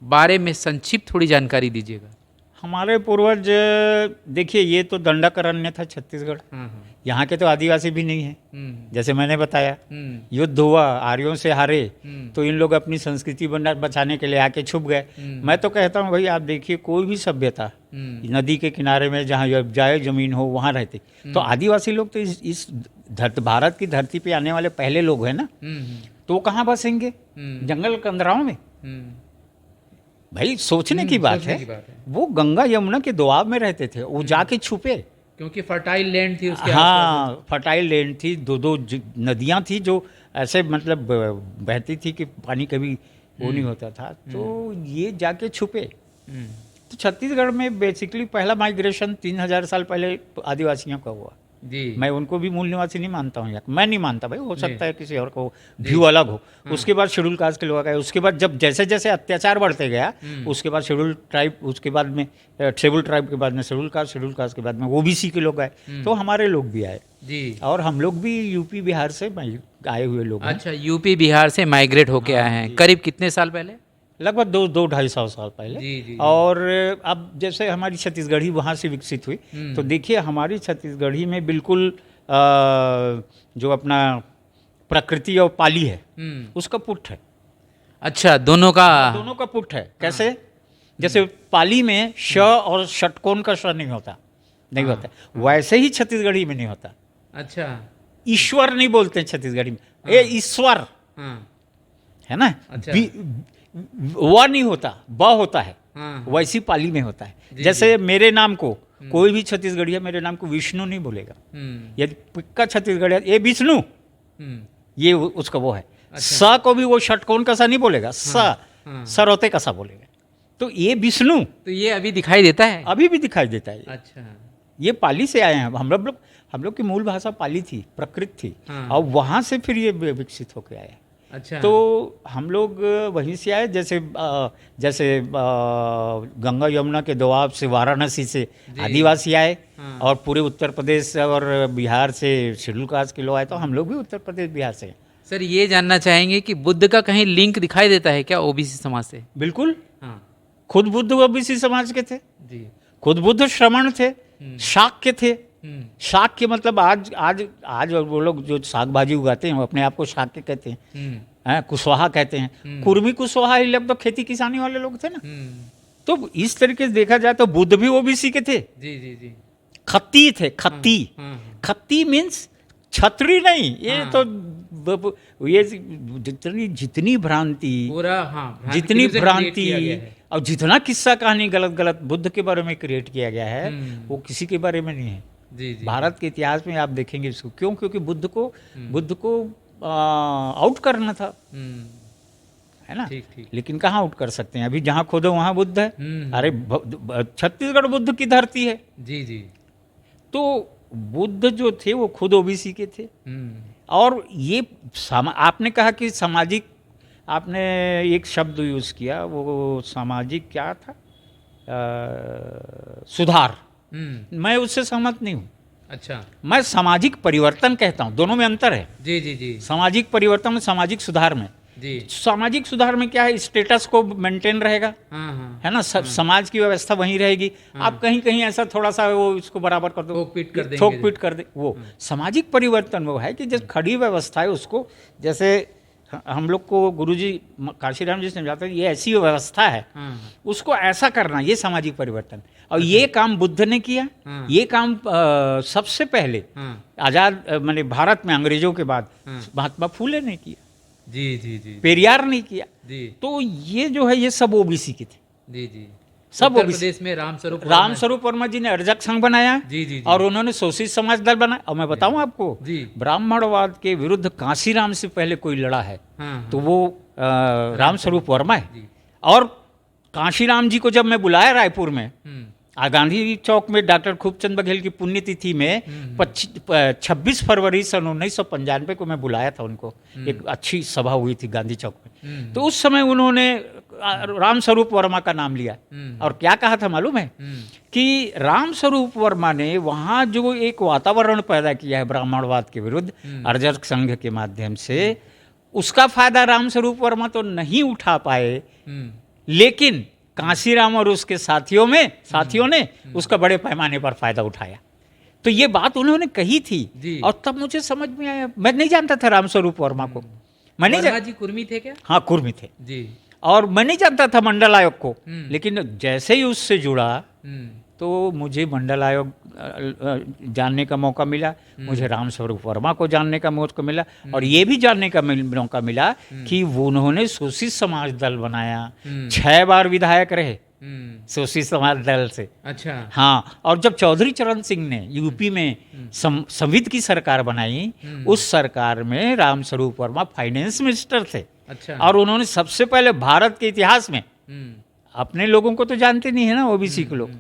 [SPEAKER 2] बारे में संक्षिप्त थोड़ी जानकारी दीजिएगा।
[SPEAKER 1] हमारे पूर्वज देखिए, ये तो दंडाकारण्य था छत्तीसगढ़। यहाँ के तो आदिवासी भी नहीं है। जैसे मैंने बताया, युद्ध हुआ, आर्यों से हारे, तो इन लोग अपनी संस्कृति बचाने के लिए आके छुप गए। मैं तो कहता हूँ भाई, आप देखिए कोई भी सभ्यता नदी के किनारे में जहाँ जाए जमीन हो वहाँ रहती। तो आदिवासी लोग तो इस भारत की धरती पे आने वाले पहले लोग हैं ना। तो वो कहाँ बसेंगे? जंगल कंदराओं में। भाई सोचने की बात है। वो गंगा यमुना के दोआब में रहते थे, वो जाके छुपे
[SPEAKER 2] क्योंकि फर्टाइल लैंड थी उसके।
[SPEAKER 1] हाँ, फर्टाइल लैंड थी। दो नदियाँ थी जो ऐसे मतलब बहती थी कि पानी कभी वो नहीं होता था। तो ये जाके छुपे। तो छत्तीसगढ़ में बेसिकली पहला माइग्रेशन 3000 साल पहले आदिवासियों का हुआ। मैं उनको भी मूल निवासी नहीं मानता हूँ, मैं नहीं मानता भाई, हो सकता है किसी और को व्यू अलग हो। उसके बाद शेड्यूल कास्ट के लोग आए। उसके बाद जब जैसे जैसे अत्याचार बढ़ते गया, उसके बाद शेड्यूल ट्राइब, उसके बाद में ट्राइबल ट्राइब के बाद में शेड्यूल कास्ट के बाद में ओबीसी के लोग आए। तो हमारे लोग भी आए और हम लोग भी यूपी बिहार से आए हुए लोग।
[SPEAKER 2] अच्छा, यूपी बिहार से माइग्रेट होके आए हैं। करीब कितने साल पहले?
[SPEAKER 1] लगभग 200-250 साल पहले। और अब जैसे हमारी छत्तीसगढ़ी वहाँ से विकसित हुई, तो देखिए हमारी छत्तीसगढ़ी में बिल्कुल जो अपना प्रकृति और पाली है उसका पुट है।
[SPEAKER 2] अच्छा, दोनों का
[SPEAKER 1] पुट है। कैसे? जैसे पाली में श और षटकोण का श नहीं होता, वैसे ही छत्तीसगढ़ी में नहीं होता।
[SPEAKER 2] अच्छा,
[SPEAKER 1] ईश्वर नहीं बोलते छत्तीसगढ़ी में, ईश्वर है ना। व नहीं होता, ब होता है।
[SPEAKER 2] हाँ,
[SPEAKER 1] वैसी पाली में होता है।
[SPEAKER 2] जी,
[SPEAKER 1] जैसे मेरे नाम को कोई भी छत्तीसगढ़िया मेरे नाम को विष्णु नहीं बोलेगा। यदि पिक्का छत्तीसगढ़िया ये विष्णु, ये उसका वो है। स को भी वो षटकोण कसा नहीं बोलेगा, सरोते कसा बोलेगा। तो ये विष्णु
[SPEAKER 2] तो ये अभी दिखाई देता है।
[SPEAKER 1] अभी भी दिखाई देता है।
[SPEAKER 2] अच्छा,
[SPEAKER 1] ये पाली से आए हैं। हम लोग की मूल भाषा पाली थी, प्रकृत थी,
[SPEAKER 2] हाँ।
[SPEAKER 1] और वहाँ से फिर ये विकसित होकर आया।
[SPEAKER 2] अच्छा,
[SPEAKER 1] तो हम लोग वहीं से आए, जैसे गंगा यमुना के दोआब से, वाराणसी से आदिवासी आए,
[SPEAKER 2] हाँ।
[SPEAKER 1] और पूरे उत्तर प्रदेश और बिहार से शेड्यूल कास्ट के लोग आए। तो हम लोग भी उत्तर प्रदेश बिहार से हैं।
[SPEAKER 2] सर ये जानना चाहेंगे कि बुद्ध का कहीं लिंक दिखाई देता है क्या ओबीसी समाज से?
[SPEAKER 1] बिल्कुल,
[SPEAKER 2] हाँ
[SPEAKER 1] खुद बुद्ध ओबीसी समाज के थे,
[SPEAKER 2] जी।
[SPEAKER 1] खुद बुद्ध श्रमण थे, शाक्य थे।
[SPEAKER 2] हम्म,
[SPEAKER 1] शाक्य मतलब आज वो लोग जो साग भाजी उगाते हैं वो अपने आप को शाक्य कहते हैं।
[SPEAKER 2] हम्म,
[SPEAKER 1] कुशवाहा कहते हैं। कुर्मी कुशवाहा ये लोग तो खेती किसानी वाले लोग थे ना।
[SPEAKER 2] हम्म,
[SPEAKER 1] तो इस तरीके से देखा जाए तो बुद्ध भी ओबीसी के थे।
[SPEAKER 2] जी जी जी।
[SPEAKER 1] खत्ती थे, खत्ती।
[SPEAKER 2] हाँ,
[SPEAKER 1] खत्ती मीन्स छत्री नहीं। ये
[SPEAKER 2] हाँ।
[SPEAKER 1] तो ये जितनी भ्रांति,
[SPEAKER 2] पूरा
[SPEAKER 1] जितनी
[SPEAKER 2] illusion create
[SPEAKER 1] भ्रांति
[SPEAKER 2] किया गया है।
[SPEAKER 1] और जितना किस्सा कहानी गलत गलत बुद्ध के बारे में क्रिएट किया गया है, वो किसी के बारे में नहीं है।
[SPEAKER 2] जी जी।
[SPEAKER 1] भारत के इतिहास में आप देखेंगे इसको। क्यों? क्योंकि बुद्ध को आउट करना था,
[SPEAKER 2] हम्म,
[SPEAKER 1] है ना।
[SPEAKER 2] ठीक ठीक।
[SPEAKER 1] लेकिन कहाँ आउट कर सकते हैं? अभी जहाँ खोदो वहाँ बुद्ध है।
[SPEAKER 2] हम्म,
[SPEAKER 1] अरे छत्तीसगढ़ बुद्ध की धरती है।
[SPEAKER 2] जी जी।
[SPEAKER 1] तो बुद्ध जो थे वो खुद ओबीसी के थे। और ये आपने कहा कि सामाजिक, आपने एक शब्द यूज किया, वो सामाजिक क्या था, सुधार। मैं उससे सहमत नहीं हूँ।
[SPEAKER 2] अच्छा,
[SPEAKER 1] मैं सामाजिक परिवर्तन कहता हूँ। दोनों में अंतर है।
[SPEAKER 2] जी जी जी
[SPEAKER 1] सामाजिक परिवर्तन और सामाजिक सुधार में।
[SPEAKER 2] जी।
[SPEAKER 1] सामाजिक सुधार में क्या है, स्टेटस को मेंटेन रहेगा,
[SPEAKER 2] हाँ हाँ,
[SPEAKER 1] है ना। समाज की व्यवस्था वहीं रहेगी। आप कहीं कहीं ऐसा थोड़ा सा वो इसको बराबर कर दो,
[SPEAKER 2] थोक पीट कर देंगे।
[SPEAKER 1] थोक पीट कर दे। वो सामाजिक परिवर्तन वो है कि जैसे खड़ी व्यवस्था है उसको, जैसे हम लोग को गुरुजी काशीराम जी समझाते हैं, ये ऐसी व्यवस्था है,
[SPEAKER 2] हाँ,
[SPEAKER 1] उसको ऐसा करना, ये सामाजिक परिवर्तन। और ये काम बुद्ध ने किया।
[SPEAKER 2] हाँ।
[SPEAKER 1] ये काम सबसे पहले
[SPEAKER 2] हाँ,
[SPEAKER 1] आजाद माने भारत में अंग्रेजों के बाद
[SPEAKER 2] हाँ।
[SPEAKER 1] महात्मा फूले ने किया,
[SPEAKER 2] जी जी जी
[SPEAKER 1] पेरियार ने किया।
[SPEAKER 2] जी
[SPEAKER 1] तो ये जो है ये सब ओबीसी के थे,
[SPEAKER 2] जी जी।
[SPEAKER 1] सब
[SPEAKER 2] उत्तर
[SPEAKER 1] ओबीसी।
[SPEAKER 2] प्रदेश में रामस्वरूप
[SPEAKER 1] रामस्वरूप वर्मा जी ने अर्जक संघ बनाया,
[SPEAKER 2] जी जी जी।
[SPEAKER 1] और उन्होंने शोषित समाज दल बनाया। और मैं बताऊं आपको,
[SPEAKER 2] जी।
[SPEAKER 1] ब्राह्मणवाद के विरुद्ध कांशीराम से पहले कोई लड़ा है
[SPEAKER 2] हाँ,
[SPEAKER 1] तो वो रामस्वरूप वर्मा है।
[SPEAKER 2] जी।
[SPEAKER 1] और कांशीराम जी को जब मैं बुलाया रायपुर में, गांधी चौक में डॉक्टर खूबचंद बघेल की पुण्यतिथि में 26 फरवरी सन 1995 को मैं बुलाया था उनको। एक अच्छी सभा हुई थी गांधी चौक में। तो उस समय उन्होंने रामस्वरूप वर्मा का नाम लिया, और क्या कहा था मालूम है कि रामस्वरूप वर्मा ने वहाँ जो एक वातावरण पैदा किया है ब्राह्मणवाद के विरुद्ध अर्जक संघ के माध्यम से, उसका फायदा रामस्वरूप वर्मा तो नहीं उठा पाए, लेकिन कांशीराम और उसके साथियों ने उसका बड़े पैमाने पर फायदा उठाया। तो ये बात उन्होंने कही थी, और तब मुझे समझ में आया। मैं नहीं जानता था रामस्वरूप वर्मा को। मैं नहीं
[SPEAKER 2] वर्मा जी कुर्मी थे क्या?
[SPEAKER 1] हाँ, कुर्मी थे
[SPEAKER 2] जी।
[SPEAKER 1] और मैं नहीं जानता था मंडल आयोग को। लेकिन जैसे ही उससे जुड़ा तो मुझे मंडल आयोग जानने का मौका मिला, मुझे रामस्वरूप वर्मा को जानने का मौका मिला, और ये भी जानने का मौका मिला कि वो उन्होंने शोषित समाज दल बनाया। 6 बार विधायक रहे शोषित समाज दल से।
[SPEAKER 2] अच्छा,
[SPEAKER 1] हाँ, और जब चौधरी चरण सिंह ने यूपी में संविद की सरकार बनाई, उस सरकार में रामस्वरूप वर्मा फाइनेंस मिनिस्टर थे।
[SPEAKER 2] अच्छा।
[SPEAKER 1] और उन्होंने सबसे पहले भारत के इतिहास में, अपने लोगों को तो जानते नहीं है ना ओबीसी के लोग,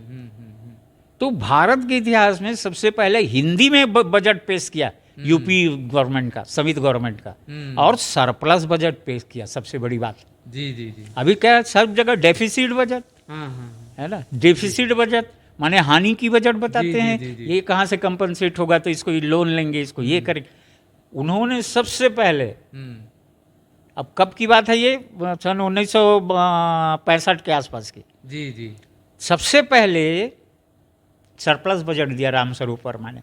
[SPEAKER 1] तो भारत के इतिहास में सबसे पहले हिंदी में बजट पेश किया यूपी गवर्नमेंट का, संविद गवर्नमेंट का, और सरप्लस बजट पेश किया। सबसे बड़ी बात,
[SPEAKER 2] जी जी जी।
[SPEAKER 1] अभी क्या सब जगह डेफिसिट बजट,
[SPEAKER 2] हाँ हाँ,
[SPEAKER 1] है ना। डेफिसिट बजट माने हानि की बजट बताते हैं। ये कहाँ से कंपनसेट होगा, तो इसको लोन लेंगे, इसको ये करेंगे। उन्होंने सबसे पहले, अब कब की बात है ये, सन 1965 के आसपास की,
[SPEAKER 2] जी जी,
[SPEAKER 1] सबसे पहले सरप्लस बजट दिया रामस्वरूप वर्मा ने।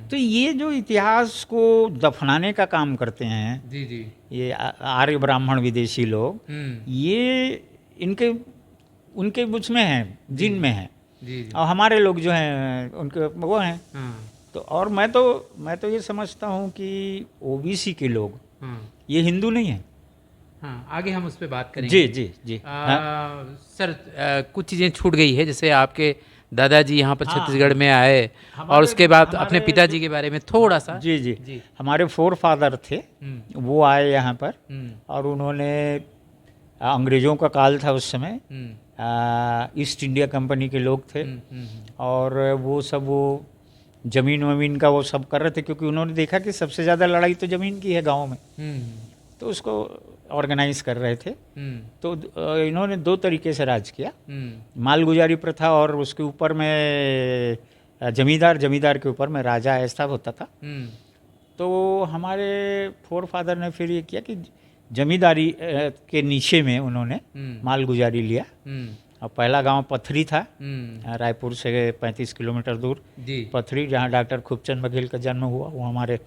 [SPEAKER 1] तो ये जो इतिहास को दफनाने का काम करते हैं,
[SPEAKER 2] जी जी,
[SPEAKER 1] ये आर्य ब्राह्मण विदेशी लोग, ये उनके उसमें हैं, जिन में हैं।
[SPEAKER 2] जी जी।
[SPEAKER 1] और हमारे लोग जो हैं उनके वो हैं। तो और मैं तो ये समझता हूँ कि ओबीसी के लोग ये हिंदू नहीं है।
[SPEAKER 2] हाँ, आगे हम उस पर बात करेंगे।
[SPEAKER 1] जी जी जी। हाँ
[SPEAKER 2] सर, कुछ चीज़ें छूट गई है, जैसे आपके दादाजी यहाँ पर
[SPEAKER 1] हाँ,
[SPEAKER 2] छत्तीसगढ़ में आए और
[SPEAKER 1] हमारे
[SPEAKER 2] उसके बाद अपने
[SPEAKER 1] हमारे
[SPEAKER 2] पिताजी के बारे में थोड़ा सा।
[SPEAKER 1] जी जी
[SPEAKER 2] जी।
[SPEAKER 1] हमारे फोर फादर थे, वो आए यहाँ पर
[SPEAKER 2] हम्म,
[SPEAKER 1] और उन्होंने अंग्रेज़ों का काल था उस समय,
[SPEAKER 2] हम्म,
[SPEAKER 1] ईस्ट इंडिया कंपनी के लोग थे
[SPEAKER 2] हम्म,
[SPEAKER 1] और वो सब वो ज़मीन वमीन का वो सब कर रहे थे, क्योंकि उन्होंने देखा कि सबसे ज़्यादा लड़ाई तो ज़मीन की है गांव में,
[SPEAKER 2] हम्म,
[SPEAKER 1] तो उसको ऑर्गेनाइज कर रहे थे।
[SPEAKER 2] हम्म,
[SPEAKER 1] तो इन्होंने दो तरीके से राज किया,
[SPEAKER 2] हम्म,
[SPEAKER 1] मालगुजारी प्रथा और उसके ऊपर में जमींदार के ऊपर में राजा ऐसा होता था।
[SPEAKER 2] हम्म,
[SPEAKER 1] तो हमारे फोर फादर ने फिर ये किया कि जमींदारी के नीचे में उन्होंने मालगुजारी लिया
[SPEAKER 2] हम्म,
[SPEAKER 1] और पहला गांव पथरी था,
[SPEAKER 2] हम्म,
[SPEAKER 1] रायपुर से 35 किलोमीटर दूर
[SPEAKER 2] जी
[SPEAKER 1] पथरी, जहां डॉक्टर खूबचंद बघेल का जन्म हुआ, वो हमारे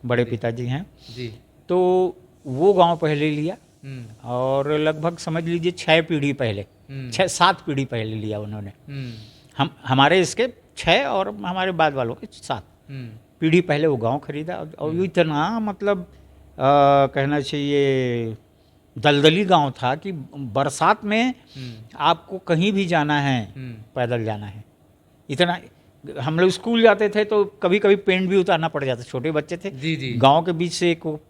[SPEAKER 1] बड़े पिताजी हैं।
[SPEAKER 2] जी।
[SPEAKER 1] तो वो गांव पहले लिया
[SPEAKER 2] हम्म,
[SPEAKER 1] और लगभग समझ लीजिए 6 पीढ़ी पहले, 6-7 पीढ़ी पहले लिया उन्होंने।
[SPEAKER 2] हम्म,
[SPEAKER 1] हमारे इसके 6 और हमारे बाद वालों के 7
[SPEAKER 2] हम्म,
[SPEAKER 1] पीढ़ी पहले वो गांव खरीदा और वो इतना मतलब कहना चाहिए दलदली गांव था कि बरसात में आपको कहीं भी जाना है पैदल जाना है। इतना हम लोग स्कूल जाते थे तो कभी कभी पेंट भी उतारना पड़ जाता, छोटे बच्चे थे।
[SPEAKER 2] जी जी
[SPEAKER 1] गांव के बीच से एक वो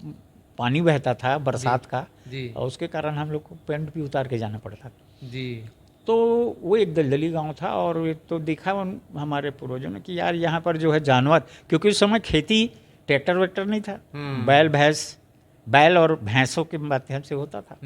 [SPEAKER 1] पानी बहता था बरसात का,
[SPEAKER 2] जी
[SPEAKER 1] और उसके कारण हम लोग को पेंट भी उतार के जाना पड़ता था।
[SPEAKER 2] जी।
[SPEAKER 1] तो वो एक दलदली गांव था और एक तो देखा हमारे पूर्वजों ने कि यार यहाँ पर जो है जानवर, क्योंकि उस समय खेती ट्रैक्टर वैक्टर नहीं था, बैल और भैंसों के माध्यम से होता था।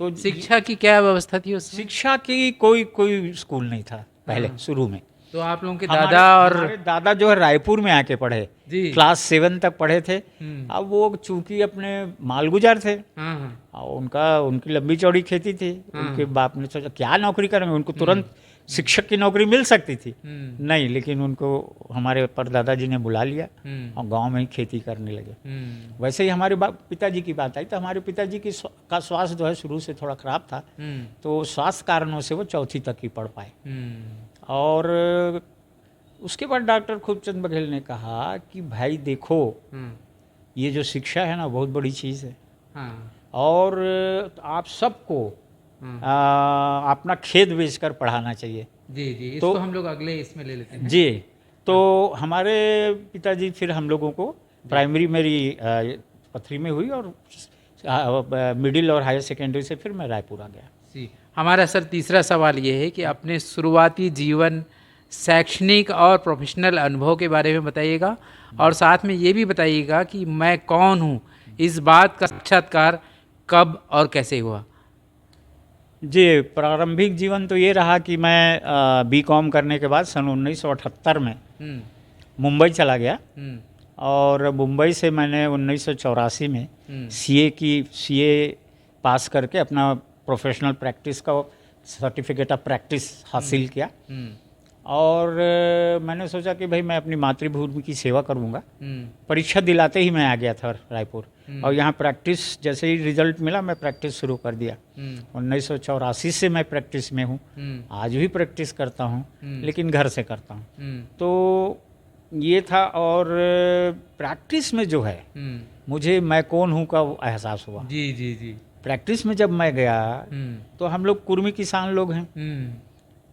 [SPEAKER 1] तो
[SPEAKER 2] शिक्षा की क्या व्यवस्था थी उसमें?
[SPEAKER 1] शिक्षा की कोई स्कूल नहीं था पहले शुरू में।
[SPEAKER 2] तो आप लोगों के
[SPEAKER 1] हमारे
[SPEAKER 2] दादा और
[SPEAKER 1] हमारे दादा जो है रायपुर में आके पढ़े,
[SPEAKER 2] जी
[SPEAKER 1] क्लास 7 तक पढ़े थे।
[SPEAKER 2] हम्म,
[SPEAKER 1] अब वो चूंकि अपने मालगुजार थे
[SPEAKER 2] हाँ हाँ
[SPEAKER 1] और उनकी लंबी चौड़ी खेती थी, उनके बाप ने सोचा क्या नौकरी करेंगे, उनको तुरंत शिक्षक की नौकरी मिल सकती थी, नहीं, लेकिन उनको हमारे परदादा जी ने बुला लिया और गांव में ही खेती करने लगे। वैसे ही हमारे पिताजी की बात आई तो हमारे पिताजी का स्वास्थ्य जो है शुरू से थोड़ा खराब था, तो स्वास्थ्य कारणों से वो 4वीं तक ही पढ़ पाए। और उसके बाद डॉक्टर खूबचंद बघेल ने कहा कि भाई देखो, ये जो शिक्षा है ना बहुत बड़ी चीज़ है, और आप सबको अपना खेत बेचकर पढ़ाना चाहिए।
[SPEAKER 2] जी जी, इसको हम लोग अगले इसमें ले लेते हैं।
[SPEAKER 1] जी, तो हमारे पिताजी फिर हम लोगों को प्राइमरी मेरी पथरी में हुई और मिडिल और हायर सेकेंडरी से फिर मैं रायपुर आ गया।
[SPEAKER 2] जी, हमारा सर तीसरा सवाल ये है कि अपने शुरुआती जीवन, शैक्षणिक और प्रोफेशनल अनुभव के बारे में बताइएगा, और साथ में ये भी बताइएगा कि मैं कौन हूँ, इस बात का साक्षात्कार कब और कैसे हुआ।
[SPEAKER 1] जी, प्रारंभिक जीवन तो ये रहा कि मैं बीकॉम करने के बाद सन 1978 में मुंबई चला गया, और मुंबई से मैंने 1984 में सीए पास करके अपना प्रोफेशनल प्रैक्टिस का सर्टिफिकेट ऑफ प्रैक्टिस हासिल किया। और मैंने सोचा कि भाई मैं अपनी मातृभूमि की सेवा करूंगा। परीक्षा दिलाते ही मैं आ गया था रायपुर, और यहाँ प्रैक्टिस जैसे ही रिजल्ट मिला मैं प्रैक्टिस शुरू कर दिया। 1984 से मैं प्रैक्टिस में हूँ, आज भी प्रैक्टिस करता हूँ, लेकिन घर से करता हूँ। तो ये था, और प्रैक्टिस में जो है मुझे मैं कौन हूँ का एहसास हुआ।
[SPEAKER 2] जी जी जी।
[SPEAKER 1] प्रैक्टिस में जब मैं गया तो हम लोग कुर्मी किसान लोग हैं,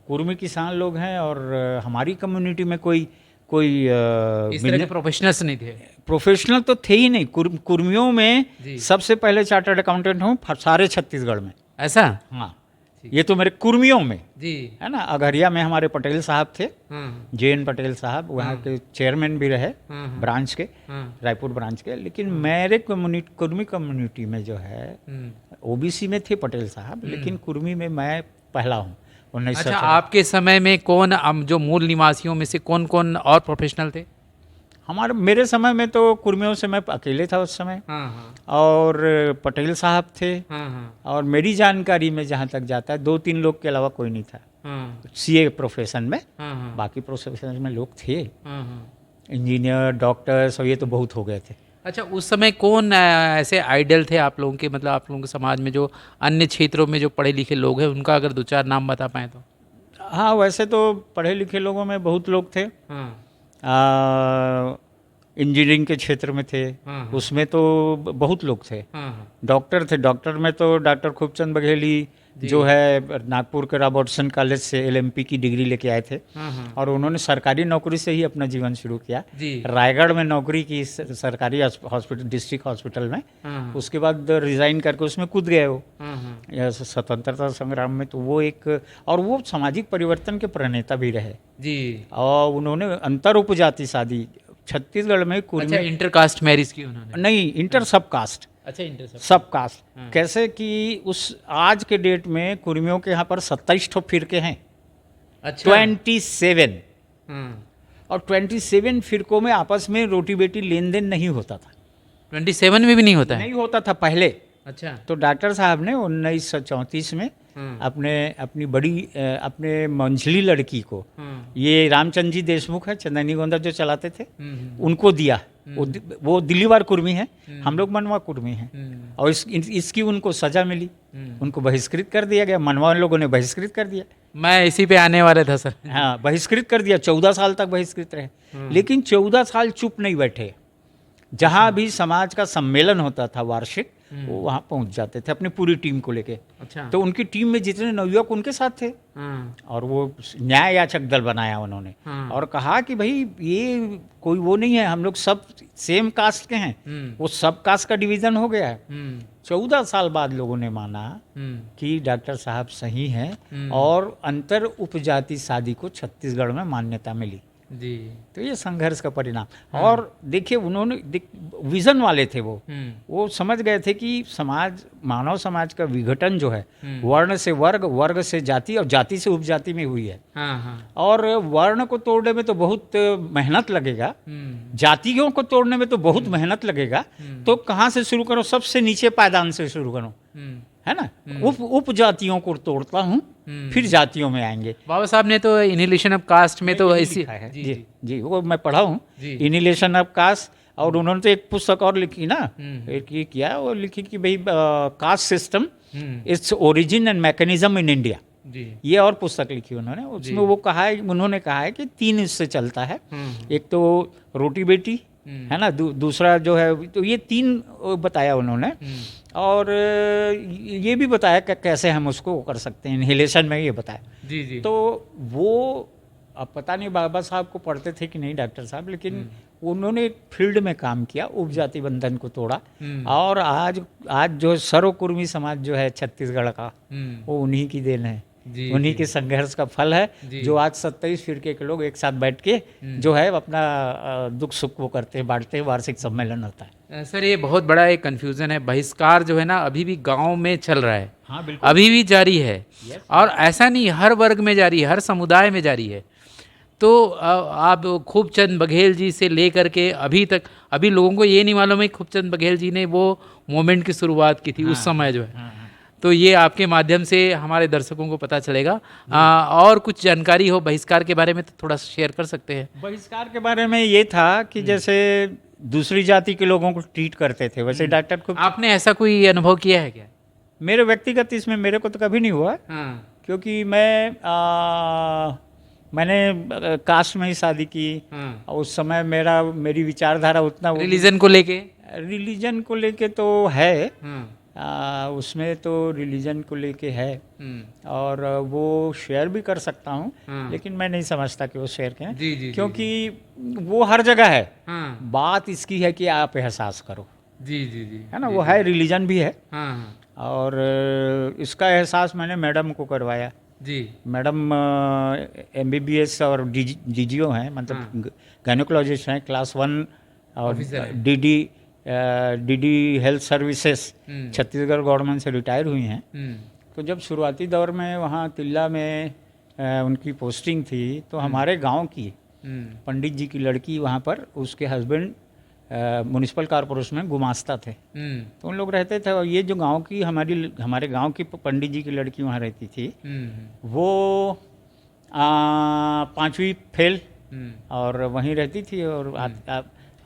[SPEAKER 1] कुर्मी किसान लोग हैं, और हमारी कम्युनिटी में कोई
[SPEAKER 2] इस तरह के प्रोफेशनल्स नहीं थे।
[SPEAKER 1] प्रोफेशनल तो थे ही नहीं। कुर्मियों में सबसे पहले चार्टर्ड अकाउंटेंट हूँ सारे छत्तीसगढ़ में।
[SPEAKER 2] ऐसा?
[SPEAKER 1] हाँ, ये तो मेरे कुर्मियों में
[SPEAKER 2] जी
[SPEAKER 1] है ना। अगरिया में हमारे पटेल साहब थे, JN पटेल साहब, वहाँ के चेयरमैन भी रहे ब्रांच के, रायपुर ब्रांच के। लेकिन मेरे कुर्मी कम्युनिटी में जो है OBC में थे पटेल साहब, लेकिन कुर्मी में मैं पहला हूँ।
[SPEAKER 2] अच्छा, आपके समय में कौन जो मूल निवासियों में से कौन कौन और प्रोफेशनल थे?
[SPEAKER 1] मेरे समय में तो कुर्मियों से मैं अकेले था उस समय, और पटेल साहब थे, और मेरी जानकारी में जहाँ तक जाता है 2-3 लोग के अलावा कोई नहीं था CA प्रोफेशन में। बाकी प्रोफेशन में लोग थे, इंजीनियर, डॉक्टर्स, और ये तो बहुत हो गए थे।
[SPEAKER 2] अच्छा, उस समय कौन ऐसे आइडल थे आप लोगों के, मतलब आप लोगों के समाज में जो अन्य क्षेत्रों में जो पढ़े लिखे लोग हैं, उनका अगर 2-4 नाम बता पाएँ तो?
[SPEAKER 1] हाँ, वैसे तो पढ़े लिखे लोगों में बहुत लोग थे। इंजीनियरिंग के क्षेत्र में थे,
[SPEAKER 2] हाँ, हाँ।
[SPEAKER 1] उसमें तो बहुत लोग थे।
[SPEAKER 2] हाँ, हाँ।
[SPEAKER 1] डॉक्टर थे, डॉक्टर में तो डॉक्टर खूबचंद बघेली जो है नागपुर के रॉबर्टसन कॉलेज से एलएमपी की डिग्री लेके आए थे,
[SPEAKER 2] हाँ, हाँ।
[SPEAKER 1] और उन्होंने सरकारी नौकरी से ही अपना जीवन शुरू किया।
[SPEAKER 2] जी।
[SPEAKER 1] रायगढ़ में नौकरी की सरकारी हॉस्पिटल, डिस्ट्रिक्ट हॉस्पिटल में।
[SPEAKER 2] हाँ, हाँ।
[SPEAKER 1] उसके बाद रिजाइन करके उसमें कूद गए वो
[SPEAKER 2] हाँ, हाँ।
[SPEAKER 1] या स्वतंत्रता संग्राम में। तो वो एक, और वो सामाजिक परिवर्तन के प्रणेता भी रहे,
[SPEAKER 2] जी।
[SPEAKER 1] और उन्होंने अंतर उपजाति शादी छत्तीसगढ़ में
[SPEAKER 2] अच्छा,
[SPEAKER 1] कुर्मी,
[SPEAKER 2] इंटरकास्ट मैरिज की उन्होंने?
[SPEAKER 1] नहीं, इंटर सब कास्ट,
[SPEAKER 2] अच्छा, इंटर
[SPEAKER 1] सब कास्ट।
[SPEAKER 2] हाँ।
[SPEAKER 1] कैसे कि उस आज के डेट में कुर्मियों के यहाँ पर 27 ठो फिरके हैं।
[SPEAKER 2] अच्छा।
[SPEAKER 1] 27,
[SPEAKER 2] हाँ।
[SPEAKER 1] और 27 फिरकों में आपस में रोटी बेटी लेन देन नहीं होता था।
[SPEAKER 2] 27 में भी नहीं होता है?
[SPEAKER 1] नहीं होता था पहले।
[SPEAKER 2] अच्छा।
[SPEAKER 1] तो डॉक्टर साहब ने 1934 में
[SPEAKER 2] हाँ।
[SPEAKER 1] अपनी बड़ी अपने मंझली लड़की को,
[SPEAKER 2] हाँ।
[SPEAKER 1] ये रामचंद्र जी देशमुख है, चंदनी गोंदा जो चलाते थे,
[SPEAKER 2] हम्म,
[SPEAKER 1] उनको दिया। वो दिल्लीवार कुर्मी है, हम लोग मनवा कुर्मी हैं।
[SPEAKER 2] हम्म,
[SPEAKER 1] और इसकी उनको सजा मिली,
[SPEAKER 2] हम्म।
[SPEAKER 1] उनको बहिष्कृत कर दिया गया, मनवा लोगों ने बहिष्कृत कर दिया।
[SPEAKER 2] मैं इसी पे आने वाला था सर।
[SPEAKER 1] हाँ, बहिष्कृत कर दिया, 14 साल तक बहिष्कृत रहे। लेकिन 14 साल चुप नहीं बैठे, जहाँ भी समाज का सम्मेलन होता था वार्षिक, वो वहाँ पहुँच जाते थे अपनी पूरी टीम को लेके।
[SPEAKER 2] अच्छा।
[SPEAKER 1] तो उनकी टीम में जितने नवयुवक उनके साथ थे,
[SPEAKER 2] हाँ।
[SPEAKER 1] और वो न्याय याचक दल बनाया उन्होंने।
[SPEAKER 2] हाँ।
[SPEAKER 1] और कहा कि भाई ये कोई वो नहीं है, हम लोग सब सेम कास्ट के हैं। वो सब कास्ट का डिवीजन हो गया है। 14 साल बाद लोगों ने माना कि डॉक्टर साहब सही हैं, और अंतर उपजाति शादी को छत्तीसगढ़ में मान्यता मिली।
[SPEAKER 2] जी।
[SPEAKER 1] तो ये संघर्ष का परिणाम। और देखिए, उन्होंने विजन वाले थे वो समझ गए थे कि समाज, मानव समाज का विघटन जो है, वर्ण से वर्ग, वर्ग से जाति, और जाति से उपजाति में हुई है।
[SPEAKER 2] हाँ, हाँ।
[SPEAKER 1] और वर्ण को तोड़ने में तो बहुत मेहनत लगेगा, जातियों को तोड़ने में तो बहुत मेहनत लगेगा। तो कहाँ से शुरू करो? सबसे नीचे पायदान से शुरू करो, है ना। उप जातियों को तोड़ता हूँ, फिर जातियों में आएंगे।
[SPEAKER 2] बाबा साहब ने तो इनहिलेशन ऑफ कास्ट में तो ऐसी
[SPEAKER 1] है। जी, वो मैं पढ़ा हूँ, इनहिलेशन ऑफ कास्ट। और उन्होंने तो एक पुस्तक और लिखी ना, एक ये किया, वो लिखी कि भाई caste system, its origin and mechanism in India. ये और पुस्तक लिखी उन्होंने। उसमें वो कहा है, उन्होंने कहा है कि 3 इससे चलता है। एक तो रोटी बेटी है ना, दूसरा जो है, तो ये 3 बताया उन्होंने। और ये भी बताया कि कैसे हम उसको कर सकते हैं, इनहेलेशन में ये बताया। जी। तो वो, अब पता नहीं बाबा साहब को पढ़ते थे कि नहीं डॉक्टर साहब, लेकिन उन्होंने एक फील्ड में काम किया, उपजाति बंधन को तोड़ा। और आज जो सर्वकुर्मी समाज जो है छत्तीसगढ़ का, वो उन्हीं की देन है, उन्हीं के संघर्ष का फल है, जो आज 27 फिरके के लोग एक साथ बैठ के जो है अपना दुख सुख वो करते हैं, बांटते हैं, वार्षिक सम्मेलन होता है।
[SPEAKER 2] सर, ये बहुत बड़ा एक कन्फ्यूज़न है। बहिष्कार जो है ना, अभी भी गांव में चल रहा है।
[SPEAKER 1] हाँ, बिल्कुल,
[SPEAKER 2] अभी भी जारी है। और ऐसा नहीं, हर वर्ग में जारी है, हर समुदाय में जारी है। तो आप खूबचंद बघेल जी से लेकर के अभी तक, अभी लोगों को ये नहीं मालूम है खूबचंद बघेल जी ने वो मूवमेंट की शुरुआत की थी। उस समय जो है, तो ये आपके माध्यम से हमारे दर्शकों को पता चलेगा। और कुछ जानकारी हो बहिष्कार के बारे में तो थोड़ा शेयर कर सकते हैं।
[SPEAKER 1] बहिष्कार के बारे में ये था कि जैसे दूसरी जाति के लोगों को ट्रीट करते थे, वैसे डॉक्टर को,
[SPEAKER 2] आपने ऐसा कोई अनुभव किया है क्या?
[SPEAKER 1] मेरे व्यक्तिगत इसमें मेरे को तो कभी नहीं हुआ। क्योंकि मैंने कास्ट में ही शादी की। उस समय मेरी विचारधारा उतना,
[SPEAKER 2] रिलीजन को लेके
[SPEAKER 1] तो है, उसमें तो रिलीजन को लेके है, और वो शेयर भी कर सकता हूँ। लेकिन मैं नहीं समझता कि वो शेयर करें, क्योंकि वो हर जगह है। बात इसकी है कि आप एहसास करो, है ना। वो है, रिलीजन भी है। और इसका एहसास मैंने मैडम को करवाया। मैडम MBBS और DGO हैं, मतलब गायनोकोलॉजिस्ट हैं, क्लास 1 और DD health services Chhattisgarh government से रिटायर हुई हैं। तो जब शुरुआती दौर में वहाँ तिल्ला में उनकी पोस्टिंग थी, तो हमारे गांव की पंडित जी की लड़की वहाँ पर, उसके हस्बैंड म्युनिसिपल कॉर्पोरेशन में गुमास्ता थे। तो उन लोग रहते थे। और ये जो गांव की हमारे गांव की पंडित जी की लड़की वहाँ रहती थी, वो 5वीं फेल और वहीं रहती थी। और